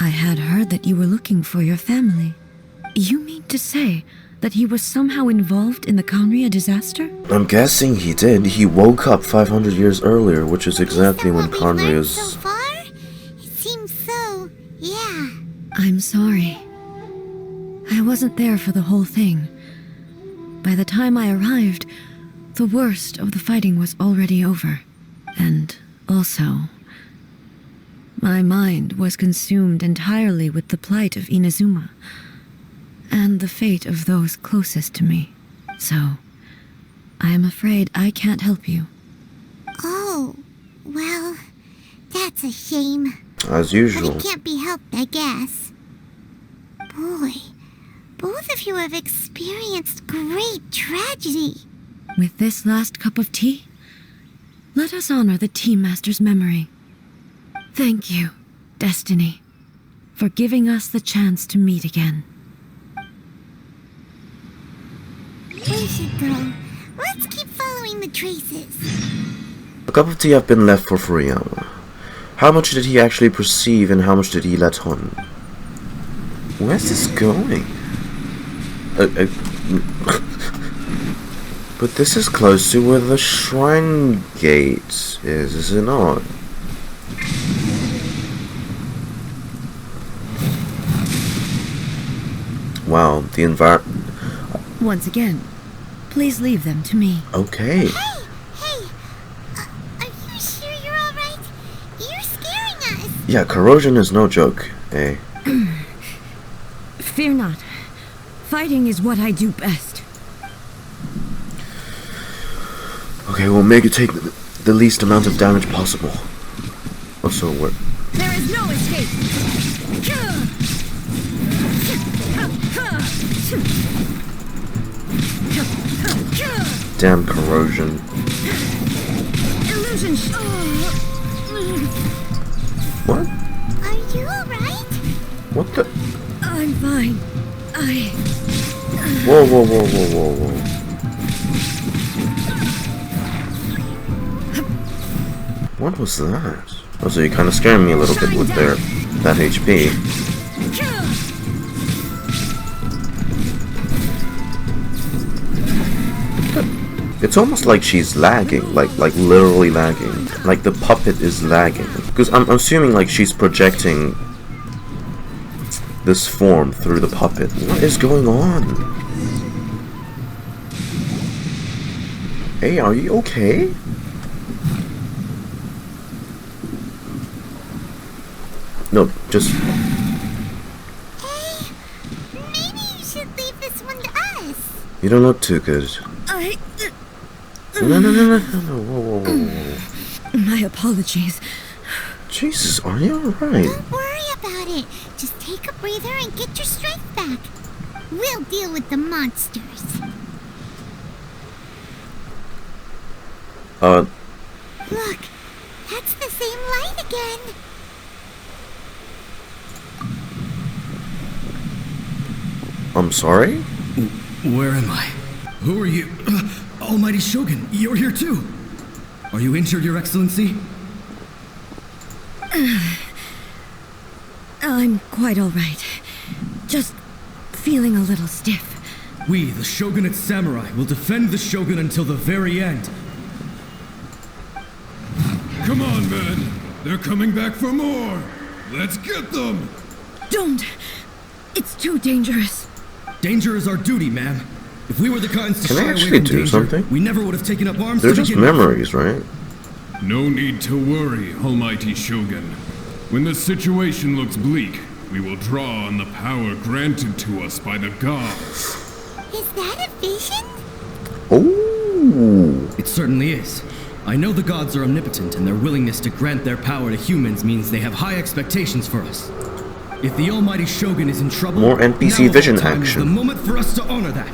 I had heard that you were looking for your family. You mean to say that he was somehow involved in the Conria disaster? I'm guessing he did. He woke up 500 years earlier, which is exactly when Conria's... So far? It seems so, yeah. I'm sorry. I wasn't there for the whole thing. By the time I arrived, the worst of the fighting was already over. And also, my mind was consumed entirely with the plight of Inazuma and the fate of those closest to me. So, I am afraid I can't help you. Oh, well, that's a shame. As usual. But it can't be helped, I guess. Boy, both of you have experienced great tragedy. With this last cup of tea, let us honor the Tea Master's memory. Thank you, Destiny, for giving us the chance to meet again. We should go. Let's keep following the traces. A cup of tea have been left for Furiyama. How much did he actually perceive and how much did he let on? Where's this going? But this is close to where the shrine gate is it not? Wow, the environment... Once again, please leave them to me. Okay. Hey! Are you sure you're alright? You're scaring us! Yeah, corrosion is no joke, eh? Fear not. Fighting is what I do best. Okay, we'll make it take the least amount of damage possible. Also, what? There is no escape! Damn corrosion. Illusion! What? Are you alright? What the? I'm fine. Whoa, whoa, whoa, whoa, whoa, whoa. What was that? Oh, so you kind of scared me a little bit with that HP. It's almost like she's lagging, like literally lagging. Like the puppet is lagging. Because I'm assuming like she's projecting this form through the puppet. What is going on? Hey, are you okay? No, just... Hey, maybe you should leave this one to us. You don't look too good. No, whoa, whoa, whoa, whoa. My apologies. Jesus, are you alright? Don't worry about it. Just take a breather and get your strength back. We'll deal with the monsters. Look, that's the same light again. I'm sorry? Where am I? Who are you? Almighty Shogun, you're here too. Are you injured, Your Excellency? I'm quite all right. Just feeling a little stiff. We, the Shogunate Samurai, will defend the Shogun until the very end. Come on, men. They're coming back for more. Let's get them. Don't! It's too dangerous. Danger is our duty, ma'am. If we were the kinds to Can I shy away actually from do danger, something? we never would have taken up arms They're to just begin with. memories, right? No need to worry, Almighty Shogun. When the situation looks bleak, we will draw on the power granted to us by the gods. Is that a vision? Oh, It certainly is. I know the gods are omnipotent, and their willingness to grant their power to humans means they have high expectations for us. If the Almighty Shogun is in trouble, More NPC now of all vision time is action. the moment for us to honor that.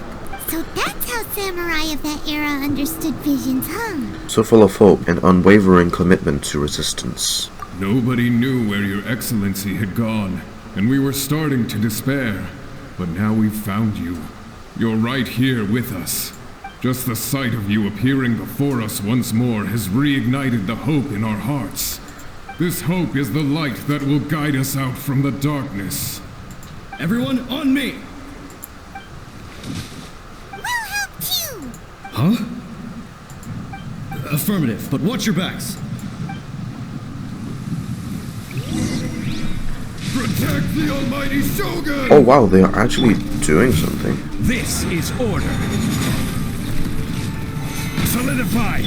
So that's how samurai of that era understood visions, huh? so full of hope and unwavering commitment to resistance. Nobody knew where your excellency had gone, and we were starting to despair. But now we've found you. You're right here with us. Just the sight of you appearing before us once more has reignited the hope in our hearts. This hope is the light that will guide us out from the darkness. Everyone, on me! We'll help too! Huh? Affirmative, but watch your backs. Protect the Almighty Shogun! Oh wow, they are actually doing something. This is order. Solidify.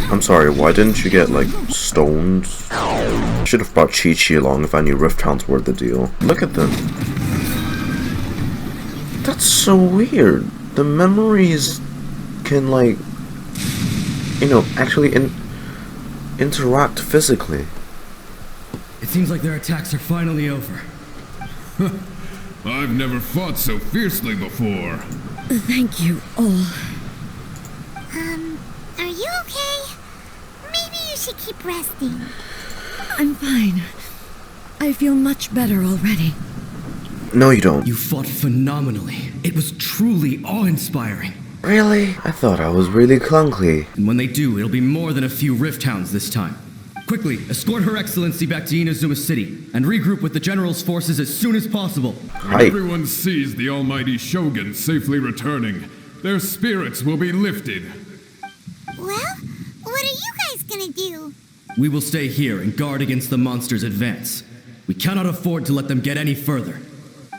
I'm sorry, why didn't you get, like, stoned? Should have brought Chi-Chi along if I knew Rift Hounds were the deal. Look at them. That's so weird. The memories can, like, you know, actually interact physically. It seems like their attacks are finally over. I've never fought so fiercely before. Thank you all. Are you okay? Maybe you should keep resting. I'm fine. I feel much better already. No, you don't. You fought phenomenally. It was truly awe-inspiring. Really? I thought I was really clunky. And when they do, it'll be more than a few Rift Hounds this time. Quickly, escort Her Excellency back to Inazuma City, and regroup with the General's forces as soon as possible. When everyone sees the Almighty Shogun safely returning, their spirits will be lifted. Well, what are you guys gonna do? We will stay here and guard against the monster's advance. We cannot afford to let them get any further.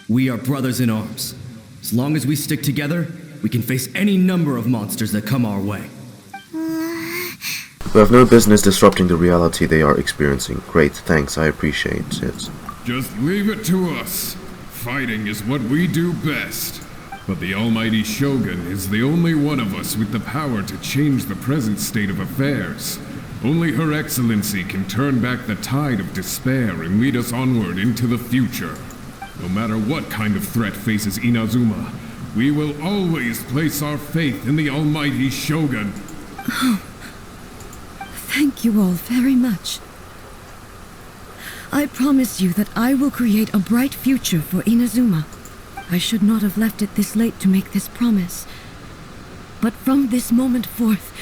We are brothers in arms. As long as we stick together, we can face any number of monsters that come our way. We have no business disrupting the reality they are experiencing. Great, thanks, I appreciate it. Just leave it to us. Fighting is what we do best. But the Almighty Shogun is the only one of us with the power to change the present state of affairs. Only Her Excellency can turn back the tide of despair and lead us onward into the future. No matter what kind of threat faces Inazuma, we will always place our faith in the Almighty Shogun. Thank you all very much. I promise you that I will create a bright future for Inazuma. I should not have left it this late to make this promise. But from this moment forth,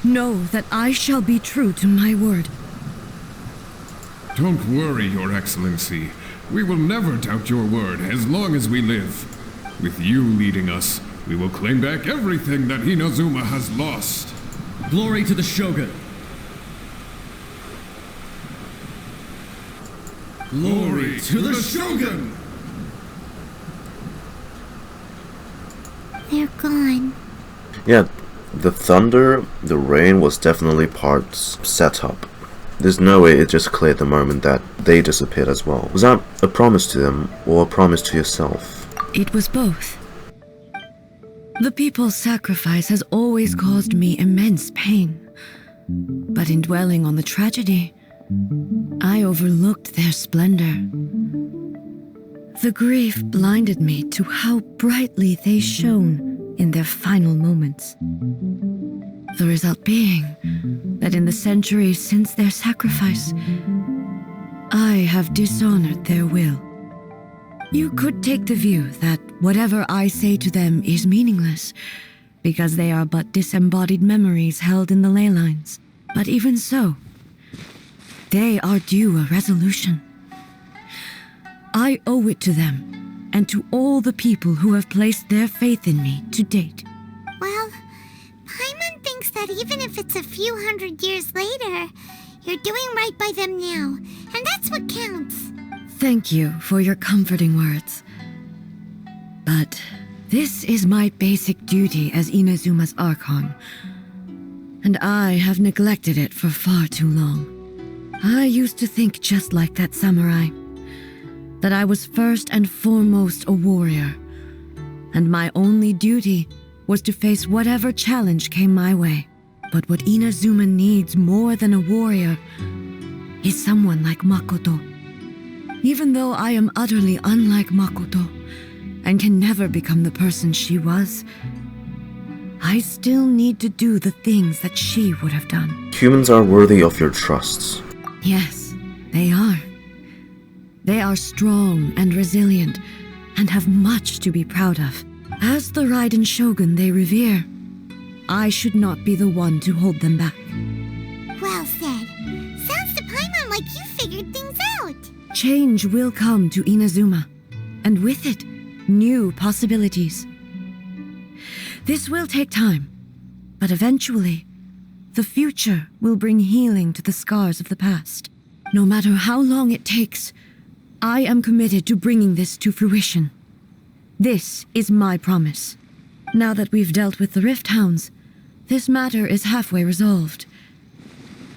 know that I shall be true to my word. Don't worry, Your Excellency. We will never doubt your word as long as we live. With you leading us, we will claim back everything that Inazuma has lost. Glory to the Shogun! Glory to the Shogun! They're gone. Yeah, the thunder, the rain was definitely part setup. There's no way it just cleared the moment that they disappeared as well. Was that a promise to them, or a promise to yourself? It was both. The people's sacrifice has always caused me immense pain. But in dwelling on the tragedy, I overlooked their splendor. The grief blinded me to how brightly they shone in their final moments. The result being that in the centuries since their sacrifice, I have dishonored their will. You could take the view that whatever I say to them is meaningless, because they are but disembodied memories held in the ley lines. But even so, they are due a resolution. I owe it to them, and to all the people who have placed their faith in me to date. Well, Paimon thinks that even if it's a few hundred years later, you're doing right by them now, and that's what counts. Thank you for your comforting words. But this is my basic duty as Inazuma's Archon, and I have neglected it for far too long. I used to think just like that samurai, that I was first and foremost a warrior, and my only duty was to face whatever challenge came my way. But what Inazuma needs more than a warrior is someone like Makoto. Even though I am utterly unlike Makoto, and can never become the person she was, I still need to do the things that she would have done. Humans are worthy of your trusts. Yes, they are. They are strong and resilient, and have much to be proud of. As the Raiden Shogun they revere, I should not be the one to hold them back. Well said. Sounds to Paimon like you figured things out. Change will come to Inazuma, and with it, new possibilities. This will take time, but eventually, the future will bring healing to the scars of the past. No matter how long it takes, I am committed to bringing this to fruition. This is my promise. Now that we've dealt with the Rift Hounds, this matter is halfway resolved.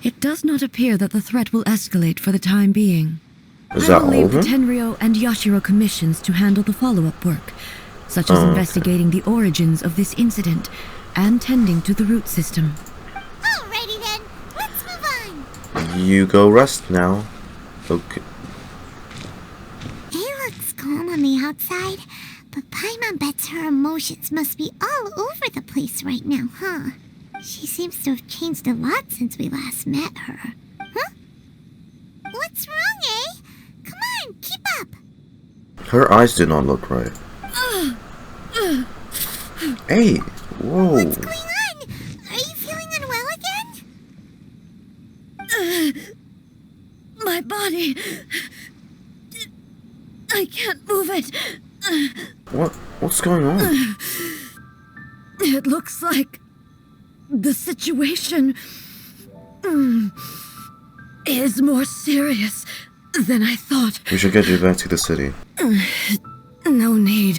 It does not appear that the threat will escalate for the time being. Is that I will leave all? the Tenryo and Yashiro commissions to handle the follow-up work, such as investigating the origins of this incident and tending to the root system. Alrighty then, let's move on. You go rest now. Okay. It looks calm on the outside, but Paimon bets her emotions must be all over the place right now, huh? She seems to have changed a lot since we last met her. Huh? What's wrong, eh? Come on, keep up. Her eyes did not look right. Hey, whoa. What's going on? Are you feeling unwell again? My body... I can't move it. What's going on? It looks like the situation is more serious than I thought. We should get you back to the city. No need.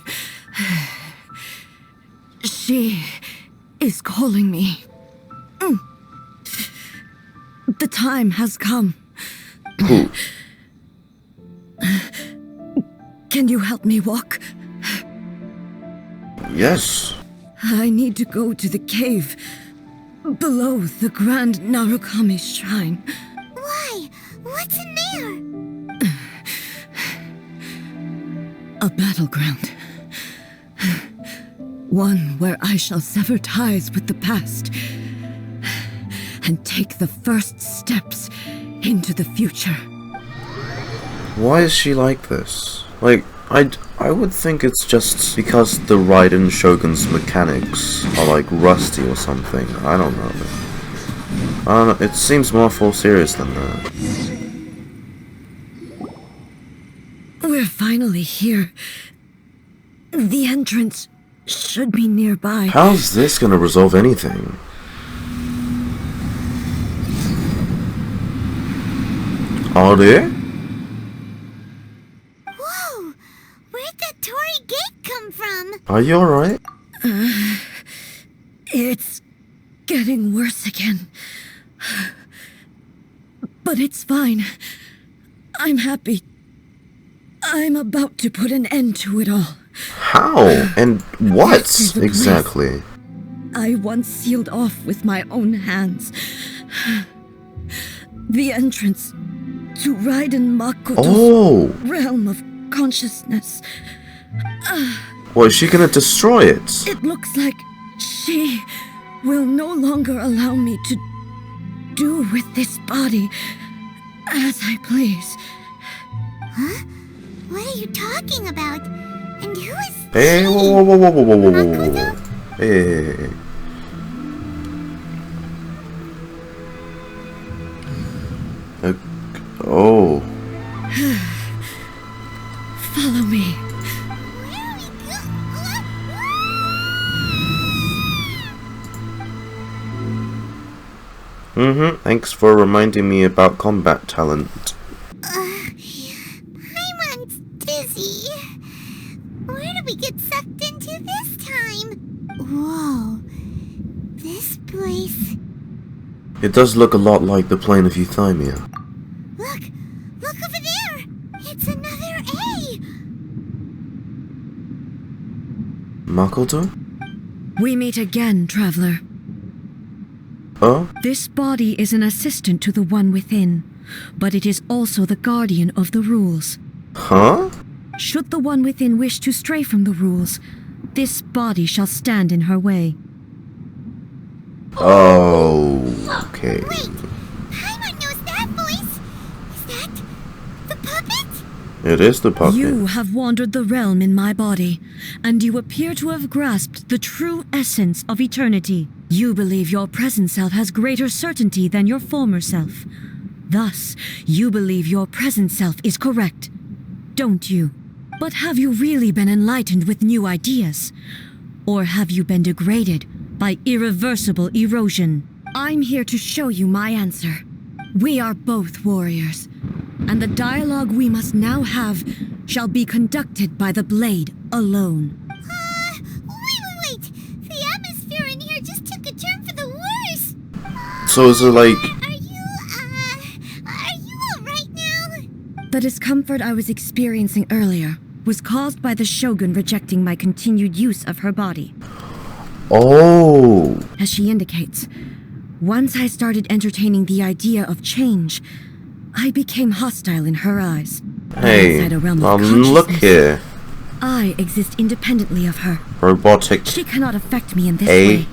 She is calling me. The time has come. Who? Can you help me walk? Yes. I need to go to the cave below the Grand Narukami Shrine. Why? What's in there? A battleground. One where I shall sever ties with the past and take the first steps into the future. Why is she like this? Like, I would think it's just because the Raiden Shogun's mechanics are like rusty or something. I don't know. It seems more full serious than that. We're finally here. The entrance should be nearby. How's this gonna resolve anything? Are there? Whoa! Where'd that Torii gate come from? Are you alright? It's getting worse again. But it's fine. I'm happy. I'm about to put an end to it all. How? And what This is the exactly? I once sealed off with my own hands. The entrance to Raiden Makoto's Oh! realm of consciousness. Well, is she gonna destroy it? It looks like she will no longer allow me to do with this body as I please. Huh? What are you talking about? And who is Hey, she? whoa, whoa, whoa, whoa, whoa, whoa, whoa, whoa, whoa. Makoto? Hey. Oh. Follow me. Where are we Thanks for reminding me about combat talent. Paimon's dizzy. Where did we get sucked into this time? Whoa. This place... It does look a lot like the plane of Euthymia. Look! Look over there! It's another A! Makoto? We meet again, traveler. Oh? This body is an assistant to the one within, but it is also the guardian of the rules. Huh? Should the one within wish to stray from the rules, this body shall stand in her way. Oh, okay. Wait! Paimon knows that voice! Is that... the puppet? It is the puppet. You have wandered the realm in my body, and you appear to have grasped the true essence of eternity. You believe your present self has greater certainty than your former self. Thus, you believe your present self is correct, don't you? But have you really been enlightened with new ideas? Or have you been degraded by irreversible erosion? I'm here to show you my answer. We are both warriors, and the dialogue we must now have shall be conducted by the blade alone. Wait. The atmosphere in here just took a turn for the worse. So is it like... Are you alright now? The discomfort I was experiencing earlier was caused by the Shogun rejecting my continued use of her body. Oh. As she indicates, once I started entertaining the idea of change, I became hostile in her eyes. Hey, Outside a realm of look consciousness, here. I exist independently of her. Robotic She cannot affect me in this A.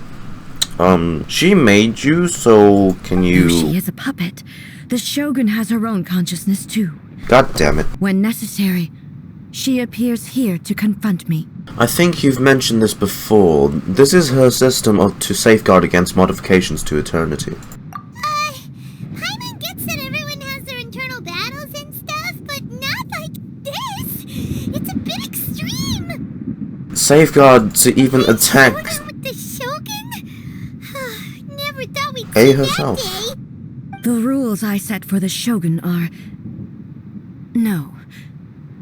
way. She made you, so can Though you... she is a puppet, the Shogun has her own consciousness too. God damn it. When necessary, she appears here to confront me. I think you've mentioned this before. This is her system to safeguard against modifications to eternity. Paimon gets that everyone has their internal battles and stuff, but not like this. It's a bit extreme. Safeguard to even attack Showdown with the Shogun? Never thought we'd A see herself. that day. The rules I set for the Shogun are... No.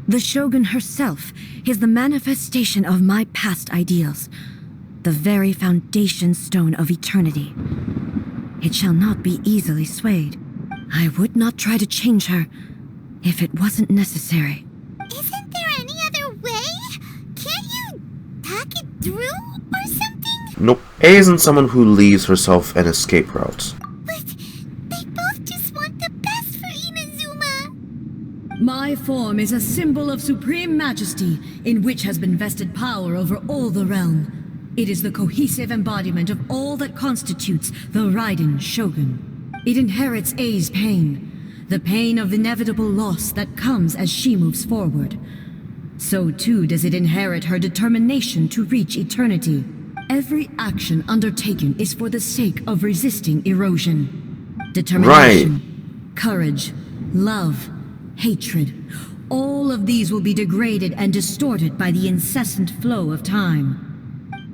The Shogun herself is the manifestation of my past ideals, the very foundation stone of eternity. It shall not be easily swayed. I would not try to change her if it wasn't necessary. Isn't there any other way? Can't you talk it through or something? Nope. A isn't someone who leaves herself an escape route. But they both just want the best for Inazuma. My form is a symbol of supreme majesty, in which has been vested power over all the realm. It is the cohesive embodiment of all that constitutes the Raiden Shogun. It inherits A's pain, the pain of inevitable loss that comes as she moves forward. So too does it inherit her determination to reach eternity. Every action undertaken is for the sake of resisting erosion. Determination, courage, love, hatred. All of these will be degraded and distorted by the incessant flow of time.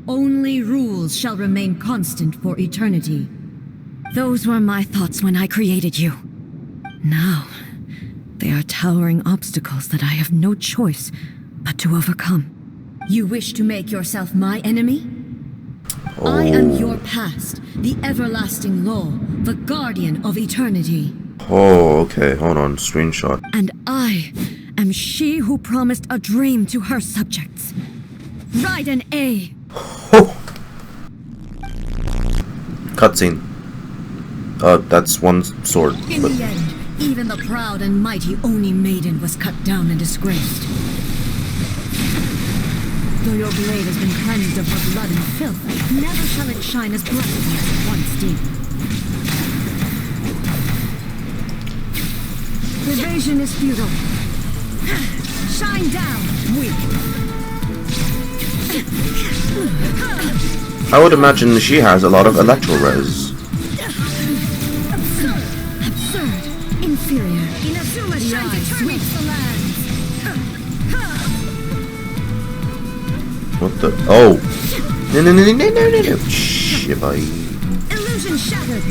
Only rules shall remain constant for eternity. Those were my thoughts when I created you. Now, they are towering obstacles that I have no choice but to overcome. You wish to make yourself my enemy? I am your past, the everlasting law, the guardian of eternity. Oh, okay. Hold on. Screenshot. And I am she who promised a dream to her subjects. Raiden A. Cutscene. That's one sword. In the end, even the proud and mighty Oni Maiden was cut down and disgraced. Though your blade has been cleansed of her blood and filth, never shall it shine as brightly as it once did. Evasion is futile. Shine down, weak. I would imagine she has a lot of electro res. Absurd. Inferior. Inazuma shines sweeps the land. What the? Oh. No. Shit, boy. Illusion shattered.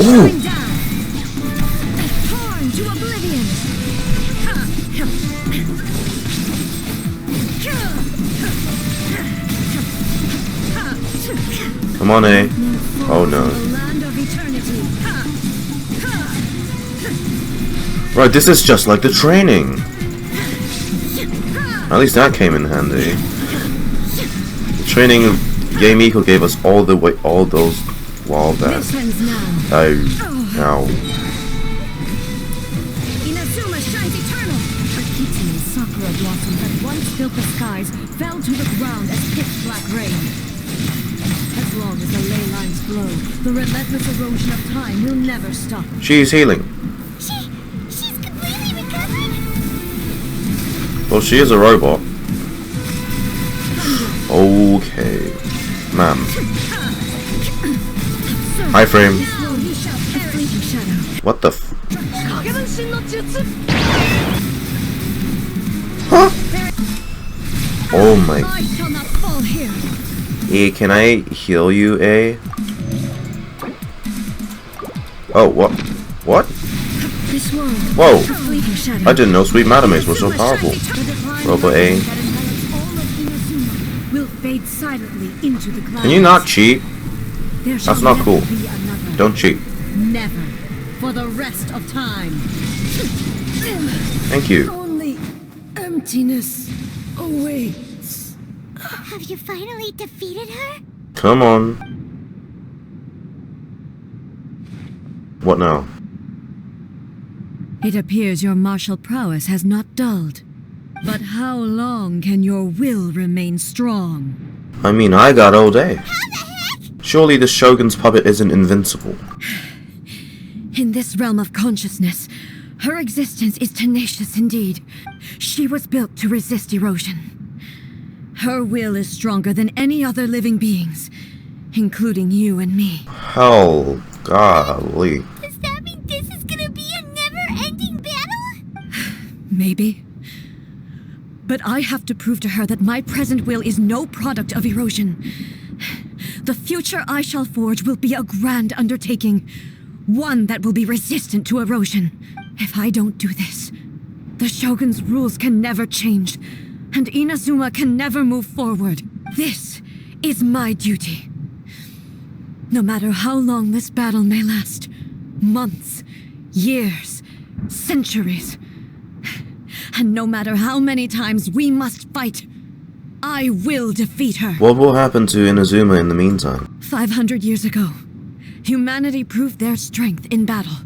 Ooh. Down. Torn to oblivion. Come on, A. Oh no. Land of eternity. Right, this is just like the training. At least that came in handy. The training Yamiko gave us all those while that. This ends now. Ow. Inazuma shines eternal. Akitsu and sakura blossoms that once filled the skies fell to the ground as pitch black rain. As As long as the ley lines flow, the relentless erosion of time will never stop. She's healing. She's completely recovered? Well, she is a robot. Okay. Ma'am. Hi, frame. What the f... Huh? Oh my... Can I heal you, A? Oh, what? What? Whoa! I didn't know sweet madames were so powerful. Robo A. Can you not cheat? That's not cool. Don't cheat. Never. For the rest of time. Thank you. Only emptiness awaits. Have you finally defeated her? Come on. What now? It appears your martial prowess has not dulled. But how long can your will remain strong? I mean, I got all day. Surely the Shogun's puppet isn't invincible. In this realm of consciousness, her existence is tenacious indeed. She was built to resist erosion. Her will is stronger than any other living beings, including you and me. Hell, golly. Does that mean this is gonna be a never-ending battle? Maybe. But I have to prove to her that my present will is no product of erosion. The future I shall forge will be a grand undertaking. One that will be resistant to erosion. If I don't do this, the Shogun's rules can never change, and Inazuma can never move forward. This is my duty. No matter how long this battle may last, months, years, centuries, and no matter how many times we must fight, I will defeat her. What will happen to Inazuma in the meantime? 500 years ago, humanity proved their strength in battle.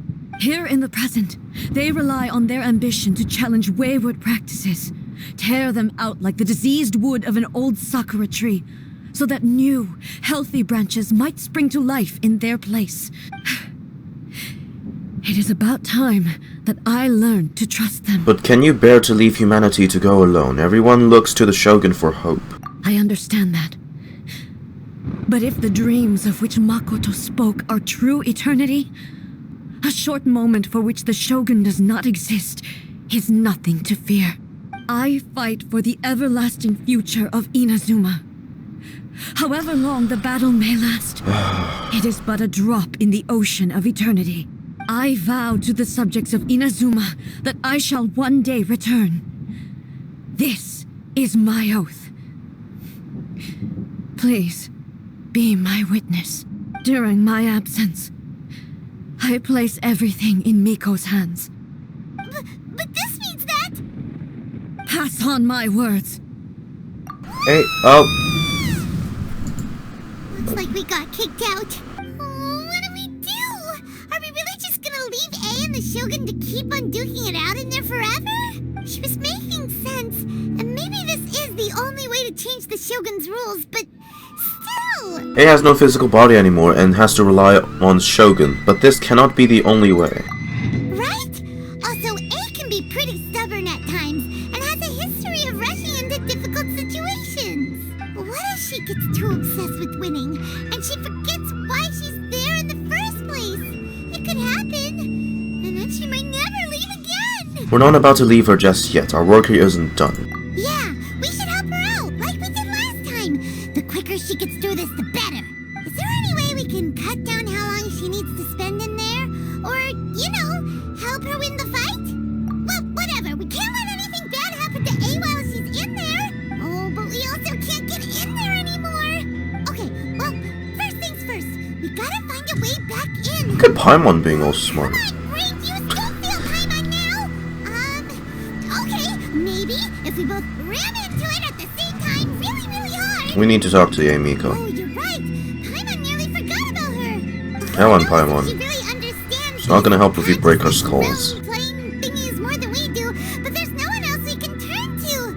Here in the present, they rely on their ambition to challenge wayward practices, tear them out like the diseased wood of an old sakura tree, so that new, healthy branches might spring to life in their place. It is about time that I learned to trust them. But can you bear to leave humanity to go alone? Everyone looks to the Shogun for hope. I understand that. But if the dreams of which Makoto spoke are true eternity, a short moment for which the Shogun does not exist is nothing to fear. I fight for the everlasting future of Inazuma. However long the battle may last, it is but a drop in the ocean of eternity. I vow to the subjects of Inazuma that I shall one day return. This is my oath. Please, be my witness. During my absence, I place everything in Miko's hands. But this means that... Pass on my words. Hey, Looks like we got kicked out. Oh, what do we do? Are we really just gonna leave A and the Shogun to keep on duking it out in there forever? She was making sense, and maybe this is the only way to change the Shogun's rules, but still... A has no physical body anymore and has to rely on Shogun, but this cannot be the only way. Right? Also, A can be pretty stubborn at times, and has a history of rushing into difficult situations. What if she gets too obsessed with winning, and she forgets why she's there in the first place? It could happen, and then she might never leave again! We're not about to leave her just yet. Our work here isn't done. Yeah, we should help her out, like we did last time. The quicker she gets through this, the better. Is there any way we can cut down how long she needs to spend in there? Or, you know, help her win the fight? Well, whatever. We can't let anything bad happen to A while she's in there. Oh, but we also can't get in there anymore. Okay, well, first things first. We gotta find a way back in. Look at Paimon being all smart. Come on, Great, you still feel Paimon now? Okay, maybe if we both ram into it at the same time really, really hard. We need to talk to Miko. Oh, you're right. Paimon nearly forgot about her. Come on, Paimon. She really understands. It's not gonna help if we break her skulls. Playing thingies more than we do, but there's no one else we can turn to.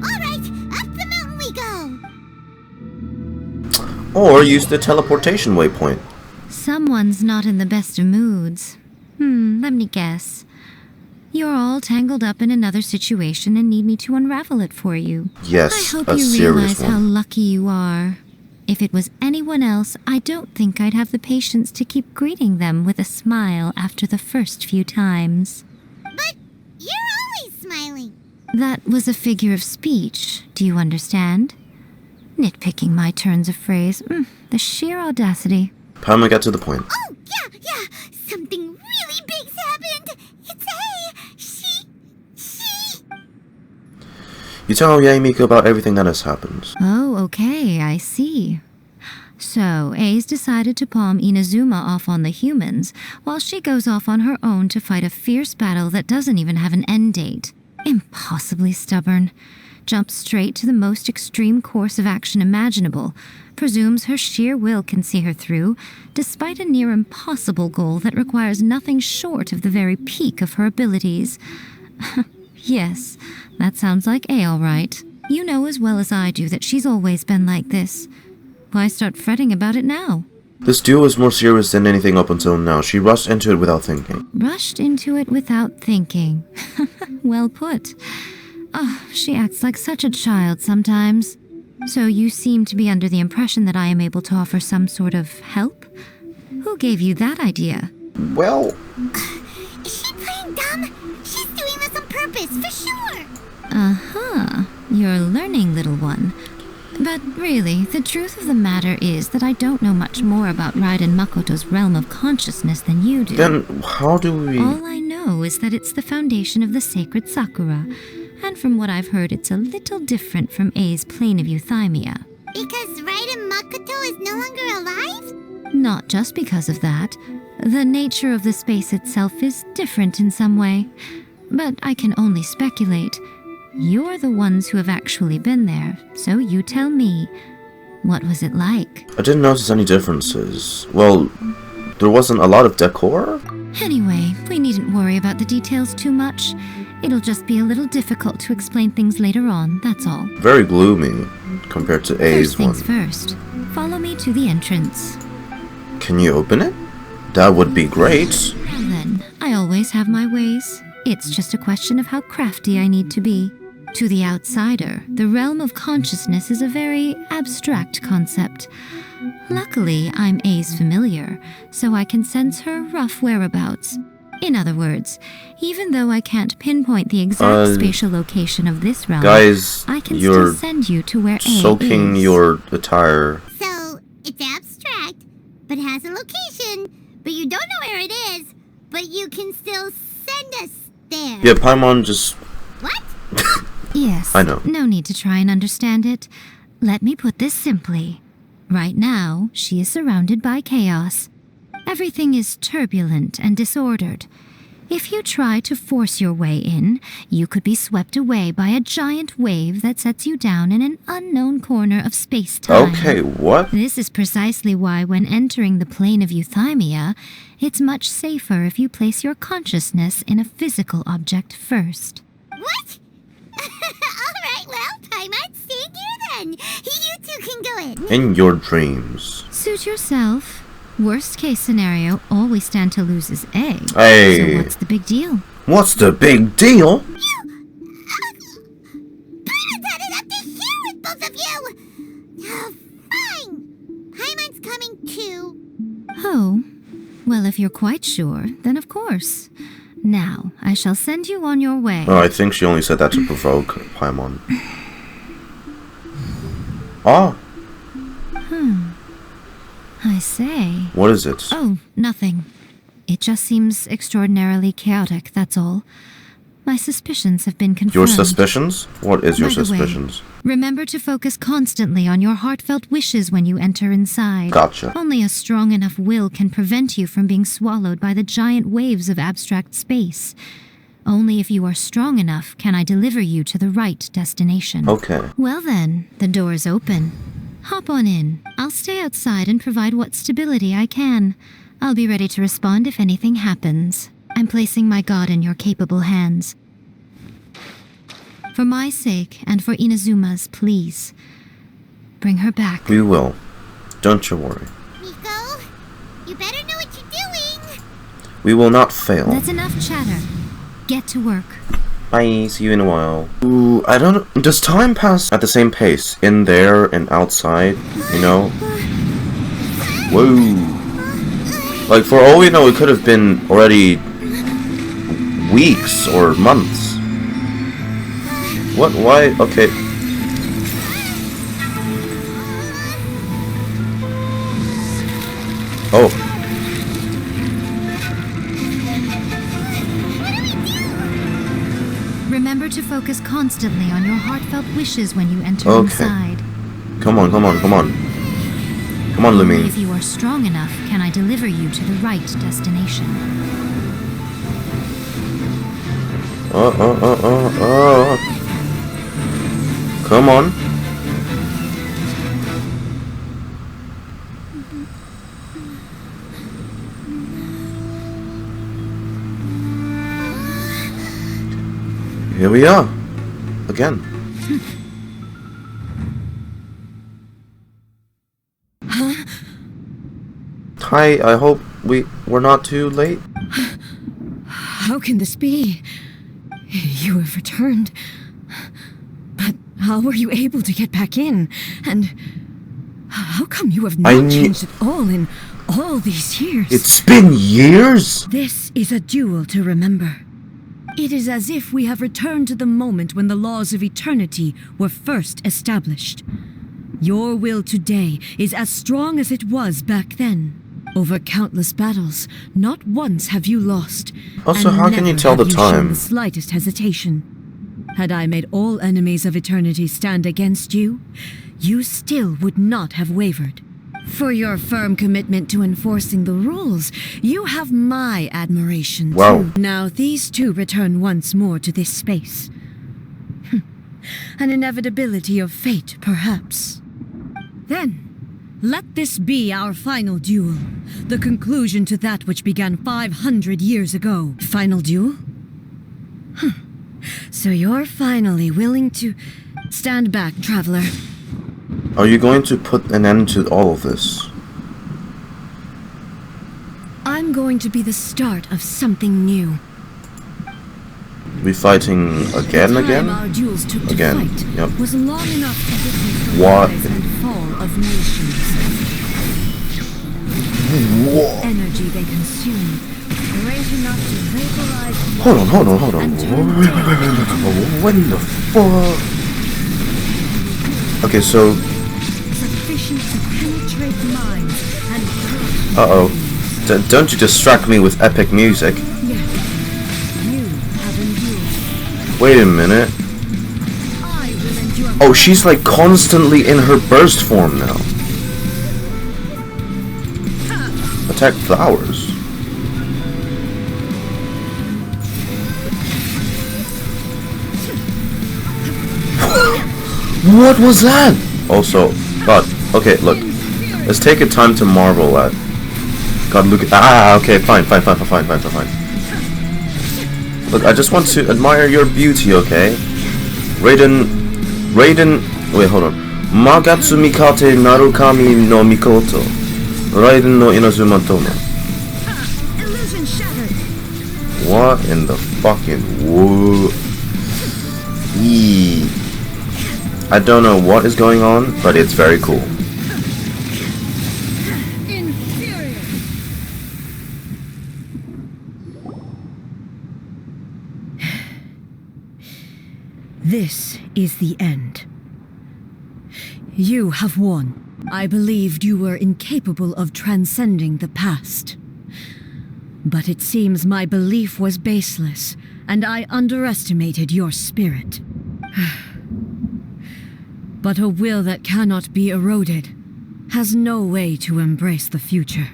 All right, up the mountain we go. Or use the teleportation waypoint. Someone's not in the best of moods. Let me guess. You're all tangled up in another situation and need me to unravel it for you. Yes, I hope a you serious realize how one. lucky you are. If it was anyone else, I don't think I'd have the patience to keep greeting them with a smile after the first few times. But you're always smiling. That was a figure of speech, do you understand? Nitpicking my turns of phrase. The sheer audacity. Paimon, get to the point. Oh, yeah. Something really big's happened. It's she. You tell Yaemika about everything that has happened. Oh, okay, I see. So, A's decided to palm Inazuma off on the humans, while she goes off on her own to fight a fierce battle that doesn't even have an end date. Impossibly stubborn. Jumps straight to the most extreme course of action imaginable, presumes her sheer will can see her through, despite a near impossible goal that requires nothing short of the very peak of her abilities. Yes, that sounds like A all right. You know as well as I do that she's always been like this. Why start fretting about it now? This duel is more serious than anything up until now. She rushed into it without thinking. Rushed into it without thinking. Well put. Oh, she acts like such a child sometimes. So you seem to be under the impression that I am able to offer some sort of help? Who gave you that idea? Well, Is she playing dumb? She's doing this on purpose, for sure. Uh-huh. You're learning, little one. But really, the truth of the matter is that I don't know much more about Raiden Makoto's realm of consciousness than you do. then how do we... All I know is that it's the foundation of the sacred Sakura, and from what I've heard, it's a little different from A's plane of euthymia. Because Raiden Makoto is no longer alive? Not just because of that. The nature of the space itself is different in some way. But I can only speculate. You're the ones who have actually been there, so you tell me. What was it like? I didn't notice any differences. Well, there wasn't a lot of decor? Anyway, we needn't worry about the details too much. It'll just be a little difficult to explain things later on, that's all. Very gloomy compared to A's First one. things first. Follow me to the entrance. Can you open it? That would be great. Well then, I always have my ways. It's just a question of how crafty I need to be. To the outsider, the realm of consciousness is a very abstract concept. Luckily, I'm A's familiar, so I can sense her rough whereabouts. In other words, even though I can't pinpoint the exact spatial location of this realm, Guys, I can you're still send you to where A soaking is. your attire. So, it's abstract, but has a location, but you don't know where it is, but you can still send us there. Yeah, Paimon just... What? Yes, I know. No need to try and understand it. Let me put this simply. Right now, she is surrounded by chaos. Everything is turbulent and disordered. If you try to force your way in, you could be swept away by a giant wave that sets you down in an unknown corner of space-time. Okay, what? This is precisely why when entering the plane of euthymia, it's much safer if you place your consciousness in a physical object first. What? Alright, well, Paimon, stay here then. You two can go in. In your dreams. Suit yourself. Worst case scenario, all we stand to lose is A. Hey. So what's the big deal? What's the big deal? Paimon's had it up to here with both of you. Oh, fine. Paimon's coming too. Oh, well, if you're quite sure, then of course. Now, I shall send you on your way. Oh, I think she only said that to provoke Paimon. Ah, I say. what is it? Oh, nothing. It just seems extraordinarily chaotic, that's all. My suspicions have been confirmed. Your suspicions? What is your By the way, suspicions? remember to focus constantly on your heartfelt wishes when you enter inside. Gotcha. Only a strong enough will can prevent you from being swallowed by the giant waves of abstract space. Only if you are strong enough can I deliver you to the right destination. Okay. Well then, the door's open. Hop on in. I'll stay outside and provide what stability I can. I'll be ready to respond if anything happens. I'm placing my god in your capable hands. For my sake and for Inazuma's, please. Bring her back. We will. Don't you worry. Miko, you better know what you're doing. We will not fail. That's enough chatter. Get to work. Bye, see you in a while. Ooh, I don't know. Does time pass at the same pace? In there and outside, you know? Whoa. Like, for all we know, it could have been already weeks or months. What? Why? Okay. Oh. Remember to focus constantly on your heartfelt wishes when you enter Okay. inside. Come on, come on, come on. Come on, Only Lumi. if you are strong enough can I deliver you to the right destination. Come on. Here we are. Again. Hi, I hope we're not too late. How can this be? You have returned. But how were you able to get back in? And how come you have not changed at all in all these years? It's been years? This is a duel to remember. It is as if we have returned to the moment when the laws of eternity were first established. Your will today is as strong as it was back then. Over countless battles, not once have you lost. Also, and how can you never tell the have you shown time? the slightest hesitation. Had I made all enemies of eternity stand against you, you still would not have wavered. For your firm commitment to enforcing the rules, you have my admiration Wow. too. Now these two return once more to this space. An inevitability of fate, perhaps. Then, let this be our final duel. The conclusion to that which began 500 years ago. Final duel? So you're finally willing to stand back, traveler. Are you going to put an end to all of this? I'm going to be the start of something new. We fighting again? The time our duels took to Again, fight yep. was long enough to witness the What? rise and fall of nations. What? Energy they consume, great enough to vaporize. Hold on. and turn dead When the fuck? Okay, so... sufficient to penetrate minds and crush. Uh-oh. Don't you distract me with epic music. Yes, you have endured. Wait a minute. I will endure. Oh, she's like constantly in her burst form now. Attack flowers. What was that? Also, God, okay, look. Let's take a time to marvel at. God, look at. Okay, fine. Look, I just want to admire your beauty, okay? Raiden. Wait, hold on. Magatsu Mikate Narukami no Mikoto. Raiden no Inazuma Tomo. Illusion shattered. What in the fucking woo? Yee. I don't know what is going on, but it's very cool. Inferior. This is the end. You have won. I believed you were incapable of transcending the past. But it seems my belief was baseless, and I underestimated your spirit. But a will that cannot be eroded has no way to embrace the future.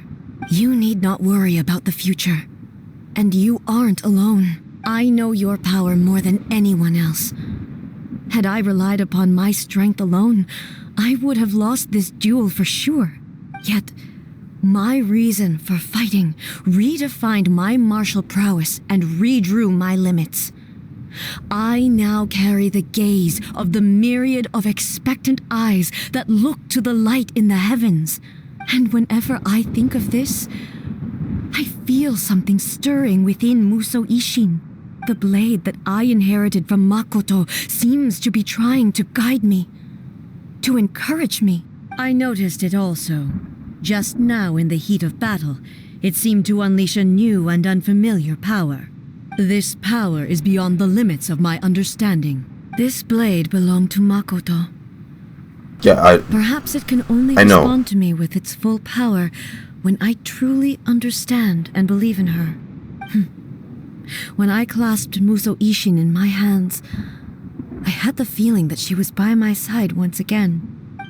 You need not worry about the future. And you aren't alone. I know your power more than anyone else. Had I relied upon my strength alone, I would have lost this duel for sure. Yet, my reason for fighting redefined my martial prowess and redrew my limits. I now carry the gaze of the myriad of expectant eyes that look to the light in the heavens. And whenever I think of this, I feel something stirring within Muso Ishin. The blade that I inherited from Makoto seems to be trying to guide me, to encourage me. I noticed it also. Just now in the heat of battle, it seemed to unleash a new and unfamiliar power. This power is beyond the limits of my understanding. This blade belonged to Makoto. Yeah, Perhaps it can only I know. respond to me with its full power when I truly understand and believe in her. When I clasped Muso Ishin in my hands, I had the feeling that she was by my side once again.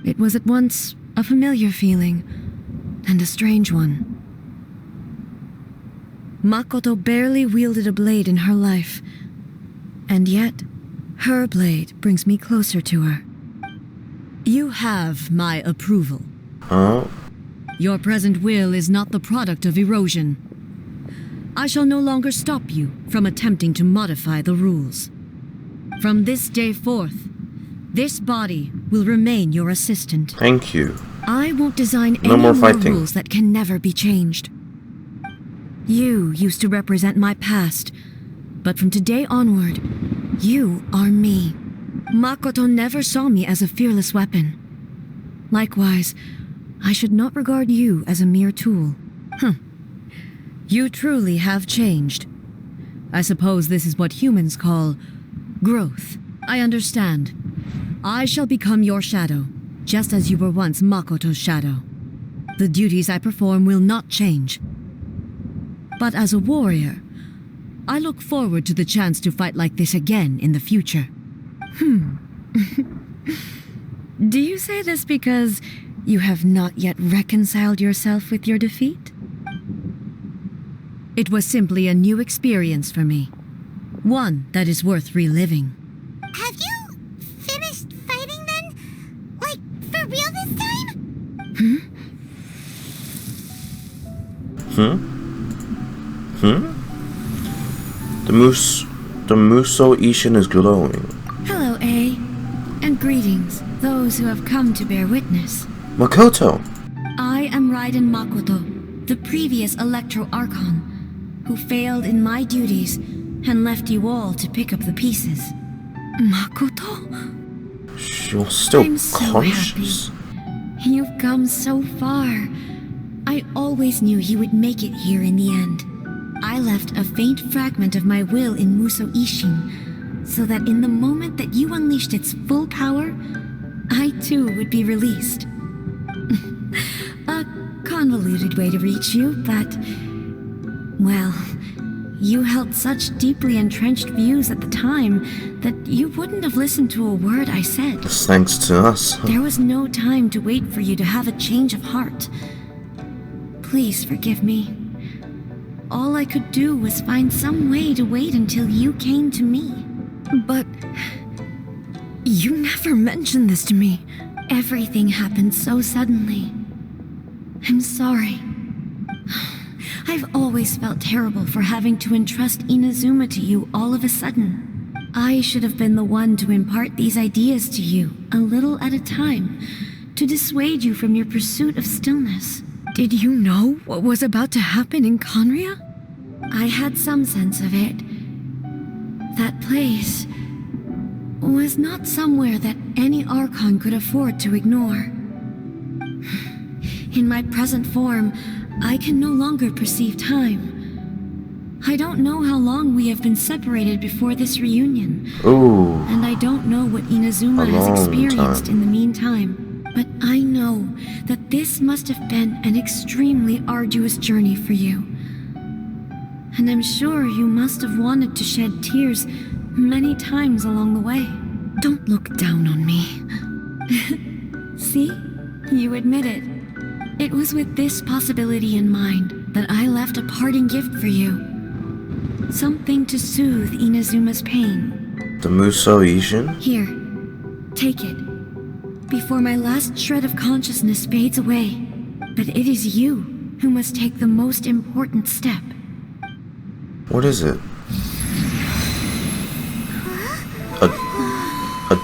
It was at once a familiar feeling and a strange one. Makoto barely wielded a blade in her life, and yet her blade brings me closer to her. You have my approval. Oh. Your present will is not the product of erosion. I shall no longer stop you from attempting to modify the rules. From this day forth, this body will remain your assistant. Thank you. I won't design No any more more fighting. rules that can never be changed. You used to represent my past, but from today onward, you are me. Makoto never saw me as a fearless weapon. Likewise, I should not regard you as a mere tool. You truly have changed. I suppose this is what humans call growth. I understand. I shall become your shadow, just as you were once Makoto's shadow. The duties I perform will not change. But as a warrior, I look forward to the chance to fight like this again in the future. Do you say this because you have not yet reconciled yourself with your defeat? It was simply a new experience for me. One that is worth reliving. Have you finished fighting then? Like, for real this time? The Muso Ishin is glowing. Hello, A. And greetings, those who have come to bear witness. Makoto! I am Raiden Makoto, the previous Electro Archon, who failed in my duties and left you all to pick up the pieces. Makoto? You're still I'm so conscious? happy. You've come so far. I always knew you would make it here in the end. I left a faint fragment of my will in Muso Ishin, so that in the moment that you unleashed its full power, I too would be released. A convoluted way to reach you, but... well, you held such deeply entrenched views at the time that you wouldn't have listened to a word I said. It's thanks to us. There was no time to wait for you to have a change of heart. Please forgive me. All I could do was find some way to wait until you came to me. But... you never mentioned this to me. Everything happened so suddenly. I'm sorry. I've always felt terrible for having to entrust Inazuma to you all of a sudden. I should have been the one to impart these ideas to you, a little at a time, to dissuade you from your pursuit of stillness. Did you know what was about to happen in Conria? I had some sense of it. That place was not somewhere that any Archon could afford to ignore. In my present form, I can no longer perceive time. I don't know how long we have been separated before this reunion. Ooh. And I don't know what Inazuma A has long experienced time. in the meantime. But I know that this must have been an extremely arduous journey for you. And I'm sure you must have wanted to shed tears many times along the way. Don't look down on me. See? You admit it. It was with this possibility in mind that I left a parting gift for you. Something to soothe Inazuma's pain. The Muso Ishin? Here, take it. Before my last shred of consciousness fades away. But it is you who must take the most important step. What is it? A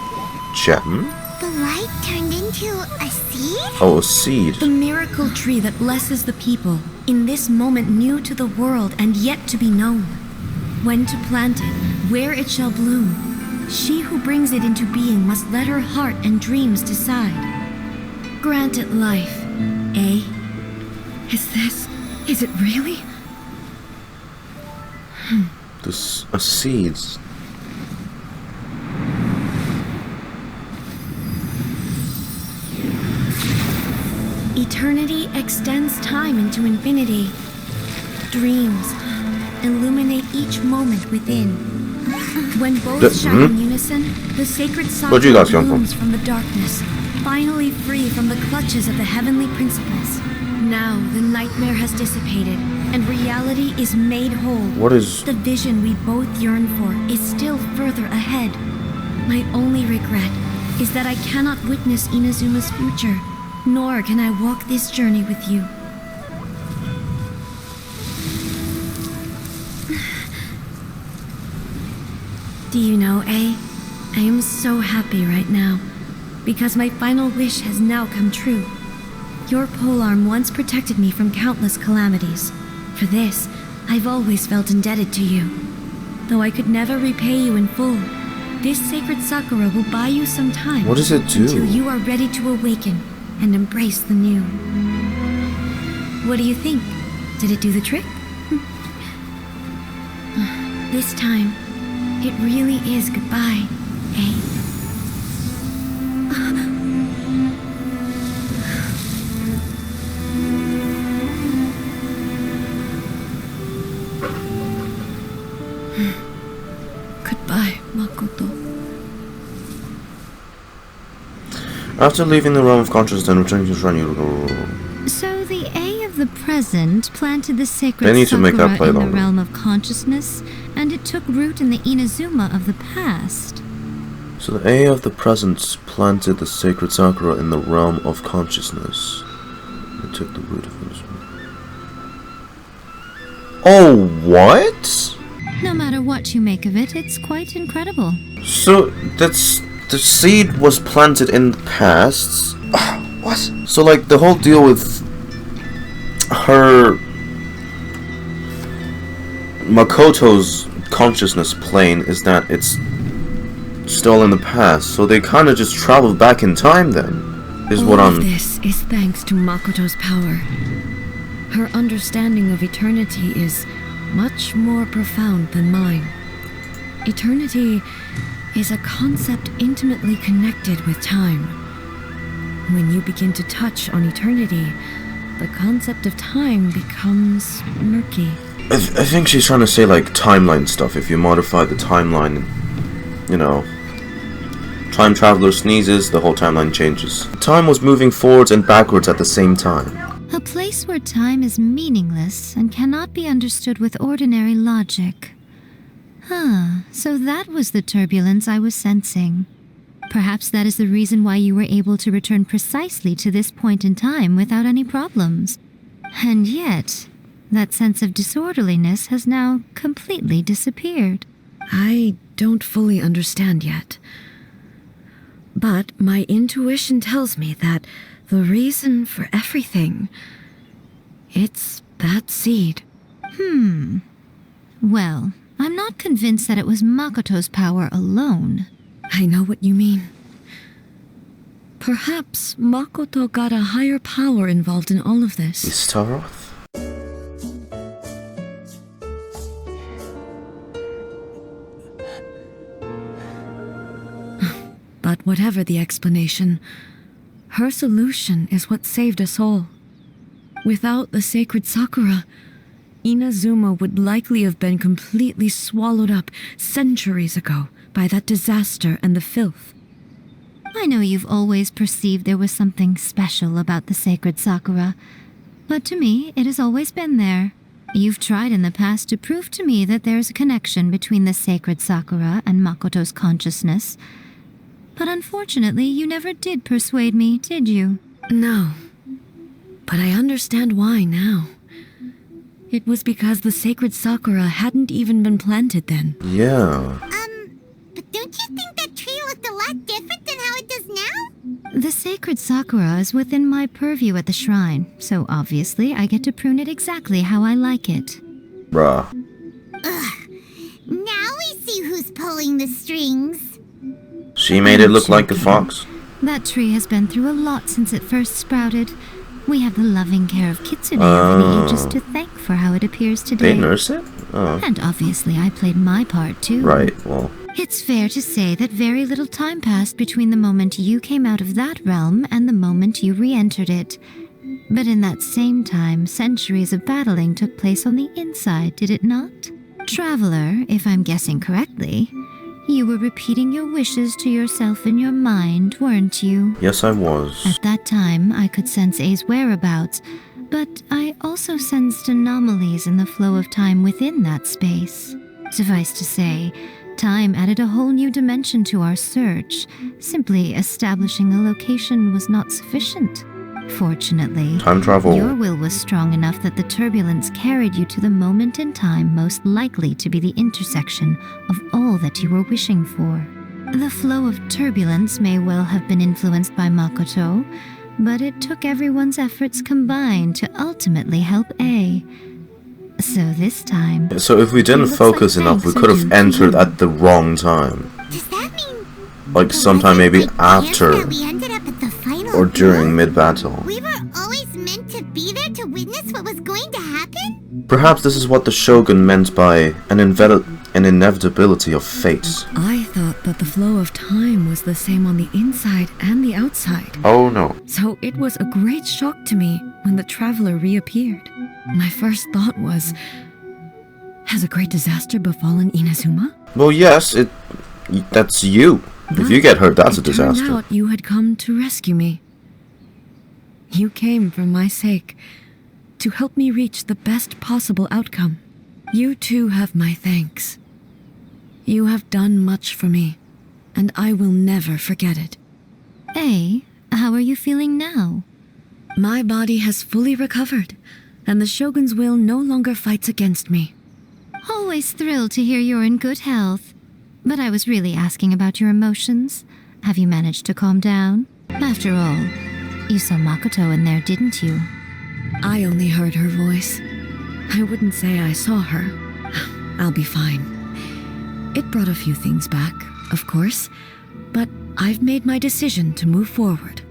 gem? The light turned into a seed? Oh, a seed. The miracle tree that blesses the people, in this moment new to the world and yet to be known. When to plant it, where it shall bloom, she who brings it into being must let her heart and dreams decide. Grant it life, eh? Is it really? This a seeds. Eternity extends time into infinity. Dreams illuminate each moment within. When both shine in unison, the sacred Where'd you sakura guys come from? blooms from the darkness, finally free from the clutches of the heavenly principles. Now the nightmare has dissipated, and reality is made whole. What is... The vision we both yearn for is still further ahead. My only regret is that I cannot witness Inazuma's future, nor can I walk this journey with you. Do you know, I am so happy right now, because my final wish has now come true. Your polearm once protected me from countless calamities. For this, I've always felt indebted to you. Though I could never repay you in full, this sacred sakura will buy you some time. What does it do? Until you are ready to awaken and embrace the new. What do you think? Did it do the trick? This time, it really is goodbye, eh? Goodbye, Makoto. After leaving the realm of consciousness and returning to Shrine, So the A of the present planted the sacred They need to make that sakura play in the longer. realm of consciousness, and it took root in the Inazuma of the past. So the A of the present planted the sacred sakura in the realm of consciousness. It took the root of it. Oh, what? No matter what you make of it, it's quite incredible. So that's the seed was planted in the past. What? So like the whole deal with her Makoto's consciousness plane is that it's still in the past. So they kind of just traveled back in time then. Is what All I'm... of this is thanks to Makoto's power. Her understanding of eternity is much more profound than mine. Eternity is a concept intimately connected with time. When you begin to touch on eternity, the concept of time becomes murky. I think she's trying to say like timeline stuff. If you modify the timeline, you know, time traveler sneezes, the whole timeline changes. Time was moving forwards and backwards at the same time. A place where time is meaningless and cannot be understood with ordinary logic. So that was the turbulence I was sensing. Perhaps that is the reason why you were able to return precisely to this point in time without any problems. And yet, that sense of disorderliness has now completely disappeared. I don't fully understand yet. But my intuition tells me that the reason for everything, it's that seed. Well, I'm not convinced that it was Makoto's power alone. I know what you mean. Perhaps Makoto got a higher power involved in all of this. Is Taroth? But whatever the explanation, her solution is what saved us all. Without the sacred Sakura, Inazuma would likely have been completely swallowed up centuries ago by that disaster and the filth. I know you've always perceived there was something special about the sacred Sakura, but to me, it has always been there. You've tried in the past to prove to me that there's a connection between the sacred Sakura and Makoto's consciousness, but unfortunately, you never did persuade me, did you? No, but I understand why now. It was because the sacred Sakura hadn't even been planted then. Yeah. But don't you think that tree looked a lot different than how it does now? The sacred sakura is within my purview at the shrine, so obviously I get to prune it exactly how I like it. Bruh. Now we see who's pulling the strings. She made it look like a fox. That tree has been through a lot since it first sprouted. We have the loving care of Kitsune over the ages to thank for how it appears today. They nurse it? Oh. And obviously I played my part too. Right, well. It's fair to say that very little time passed between the moment you came out of that realm and the moment you re-entered it. But in that same time, centuries of battling took place on the inside, did it not? Traveler, if I'm guessing correctly, you were repeating your wishes to yourself in your mind, weren't you? Yes, I was. At that time, I could sense A's whereabouts, but I also sensed anomalies in the flow of time within that space. Suffice to say, time added a whole new dimension to our search. Simply establishing a location was not sufficient. Fortunately, Time travel. your will was strong enough that the turbulence carried you to the moment in time most likely to be the intersection of all that you were wishing for. The flow of turbulence may well have been influenced by Makoto, but it took everyone's efforts combined to ultimately help A. So this time... So if we didn't focus enough, we could have entered at the wrong time. Does that mean... Like sometime maybe after that we ended up at the final or during duel? mid-battle. We were always meant to be there to witness what was going to happen? Perhaps this is what the Shogun meant by an inevitability of fate. I thought that the flow of time was the same on the inside and the outside. Oh no. So it was a great shock to me when the traveler reappeared. My first thought was, has a great disaster befallen Inazuma? Well, yes, that's you. If you get hurt, that's a It turned disaster. out you had come to rescue me. You came for my sake, to help me reach the best possible outcome. You too have my thanks. You have done much for me, and I will never forget it. A, how are you feeling now? My body has fully recovered, and the Shogun's will no longer fights against me. Always thrilled to hear you're in good health. But I was really asking about your emotions. Have you managed to calm down? After all, you saw Makoto in there, didn't you? I only heard her voice. I wouldn't say I saw her. I'll be fine. It brought a few things back, of course, but I've made my decision to move forward.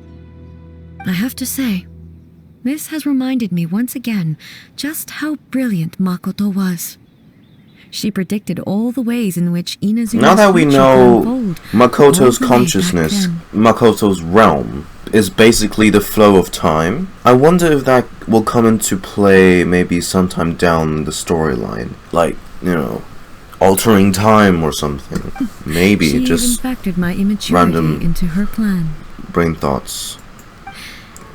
I have to say, this has reminded me once again just how brilliant Makoto was. She predicted all the ways in which Inazuma's Now that we future know would unfold Makoto's all the way back consciousness, then. Makoto's realm, is basically the flow of time, I wonder if that will come into play maybe sometime down the storyline. Like, you know, altering time or something. Maybe She just even factored my immaturity random into her plan. brain thoughts.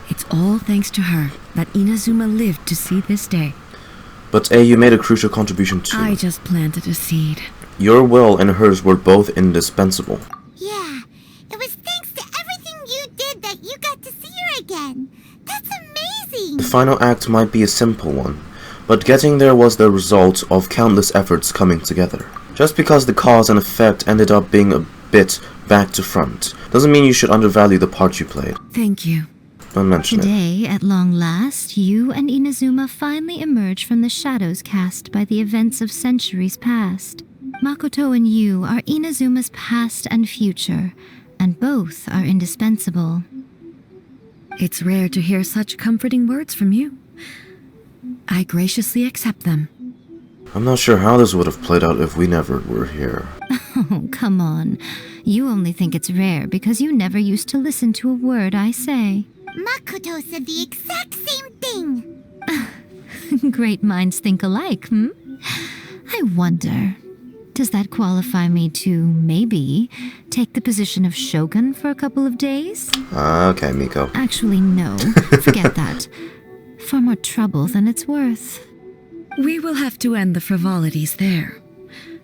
It's all thanks to her that Inazuma lived to see this day. But you made a crucial contribution too. I just planted a seed. Your will and hers were both indispensable. Yeah, it was thanks to everything you did that you got to see her again. That's amazing! The final act might be a simple one, but getting there was the result of countless efforts coming together. Just because the cause and effect ended up being a bit back to front, doesn't mean you should undervalue the part you played. Thank you. Don't mention it. Today, at long last, you and Inazuma finally emerge from the shadows cast by the events of centuries past. Makoto and you are Inazuma's past and future, and both are indispensable. It's rare to hear such comforting words from you. I graciously accept them. I'm not sure how this would have played out if we never were here. Oh, come on. You only think it's rare because you never used to listen to a word I say. Makoto said the exact same thing! Great minds think alike, hmm? I wonder, does that qualify me to, maybe, take the position of Shogun for a couple of days? Okay, Miko. Actually, no. Forget that. Far more trouble than it's worth. We will have to end the frivolities there.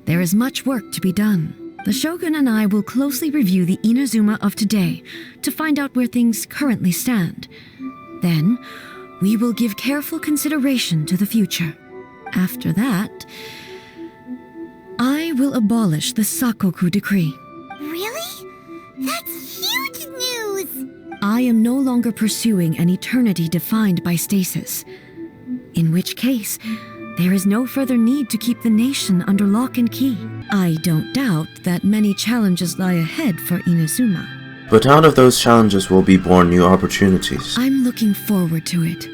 There is much work to be done. The Shogun and I will closely review the Inazuma of today to find out where things currently stand. Then, we will give careful consideration to the future. After that, I will abolish the Sakoku decree. Really? That's huge news! I am no longer pursuing an eternity defined by stasis. In which case, there is no further need to keep the nation under lock and key. I don't doubt that many challenges lie ahead for Inazuma. But out of those challenges will be born new opportunities. I'm looking forward to it.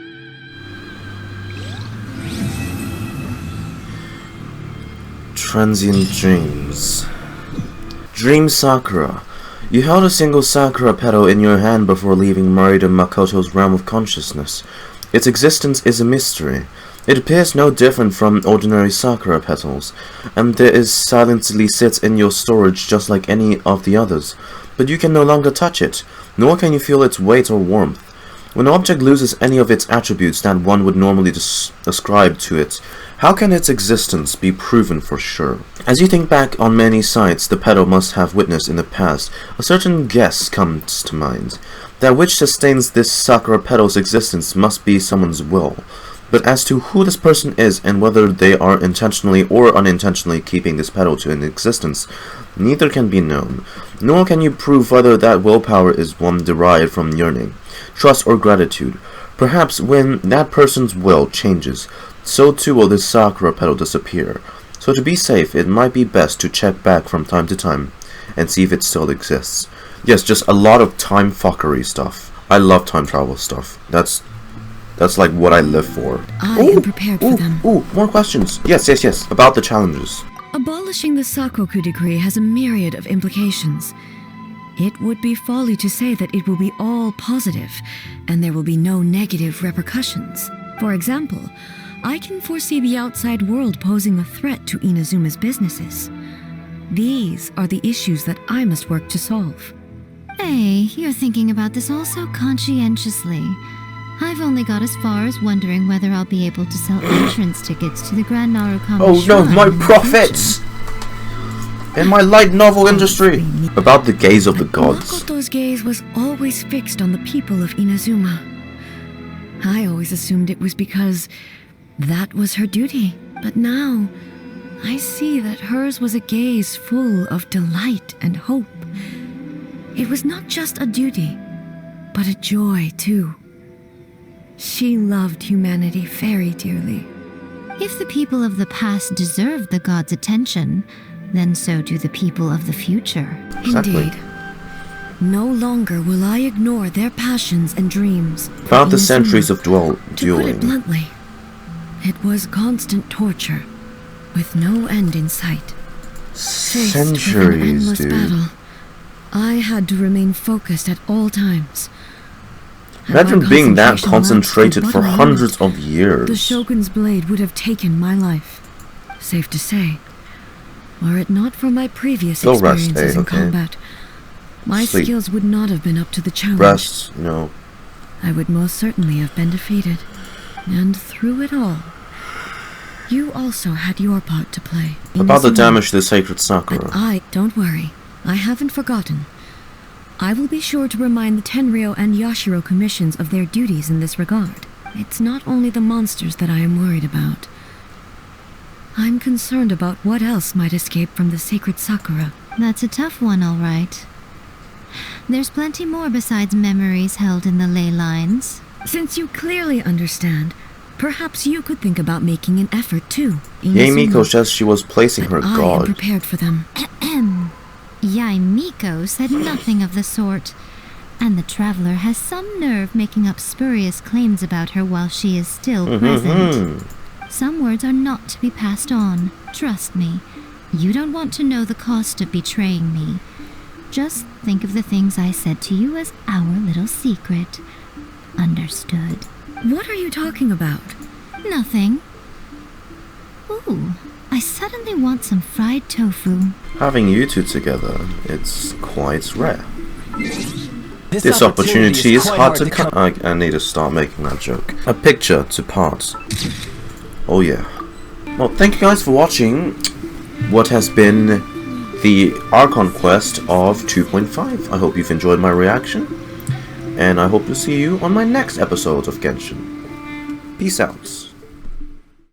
Transient dreams. Dream Sakura. You held a single Sakura petal in your hand before leaving Raiden Makoto's realm of consciousness. Its existence is a mystery. It appears no different from ordinary Sakura petals, and it silently sits in your storage just like any of the others. But you can no longer touch it, nor can you feel its weight or warmth. When an object loses any of its attributes that one would normally ascribe to it, how can its existence be proven for sure? As you think back on many sights the petal must have witnessed in the past, a certain guess comes to mind. That which sustains this Sakura petal's existence must be someone's will. But as to who this person is and whether they are intentionally or unintentionally keeping this petal to an existence, neither can be known. Nor can you prove whether that willpower is one derived from yearning, trust, or gratitude. Perhaps when that person's will changes, so too will this Sakura petal disappear. So to be safe, it might be best to check back from time to time and see if it still exists. Yes, just a lot of time fuckery stuff. I love time travel stuff. That's like what I live for. I am prepared for them. More questions. Yes. About the challenges. Abolishing the Sakoku decree has a myriad of implications. It would be folly to say that it will be all positive, and there will be no negative repercussions. For example, I can foresee the outside world posing a threat to Inazuma's businesses. These are the issues that I must work to solve. Hey, you're thinking about this all so conscientiously. I've only got as far as wondering whether I'll be able to sell entrance tickets to the Grand Narukami Oh no, Shrine my in the profits! In my light novel industry! About the gaze of the gods. Makoto's gaze was always fixed on the people of Inazuma. I always assumed it was because that was her duty. But now, I see that hers was a gaze full of delight and hope. It was not just a duty, but a joy too. She loved humanity very dearly. If the people of the past deserve the gods' attention, then so do the people of the future. Exactly. Indeed. No longer will I ignore their passions and dreams. Throughout the centuries of To put it dueling. bluntly, it was constant torture, with no end in sight. Faced with an Centuries, endless dude. battle, I had to remain focused at all times. Had Imagine my being that concentration concentrated lapsed for but a hundreds moment, of years. The Shogun's blade would have taken my life. Safe to say. Were it not for my previous Go rest, experiences in okay? combat, my Sleep. skills would not have been up to the challenge. Rest, no. I would most certainly have been defeated. And through it all, you also had your part to play. About the Inazuma. damage to the sacred Sakura. But don't worry, I haven't forgotten. I will be sure to remind the Tenryo and Yashiro commissions of their duties in this regard. It's not only the monsters that I am worried about. I'm concerned about what else might escape from the sacred Sakura. That's a tough one, all right. There's plenty more besides memories held in the ley lines. Since you clearly understand, perhaps you could think about making an effort too. Yaemiko says she was placing her I am god. prepared for them. Yaemiko said nothing of the sort. And the traveler has some nerve making up spurious claims about her while she is still present. Some words are not to be passed on. Trust me. You don't want to know the cost of betraying me. Just think of the things I said to you as our little secret. Understood. What are you talking about? Nothing. Ooh, I suddenly want some fried tofu. Having you two together, it's quite rare. This opportunity is hard to cut. I need to start making that joke. A picture to part. Oh yeah. Well, thank you guys for watching what has been the Archon quest of 2.5. I hope you've enjoyed my reaction, and I hope to see you on my next episode of Genshin. Peace out.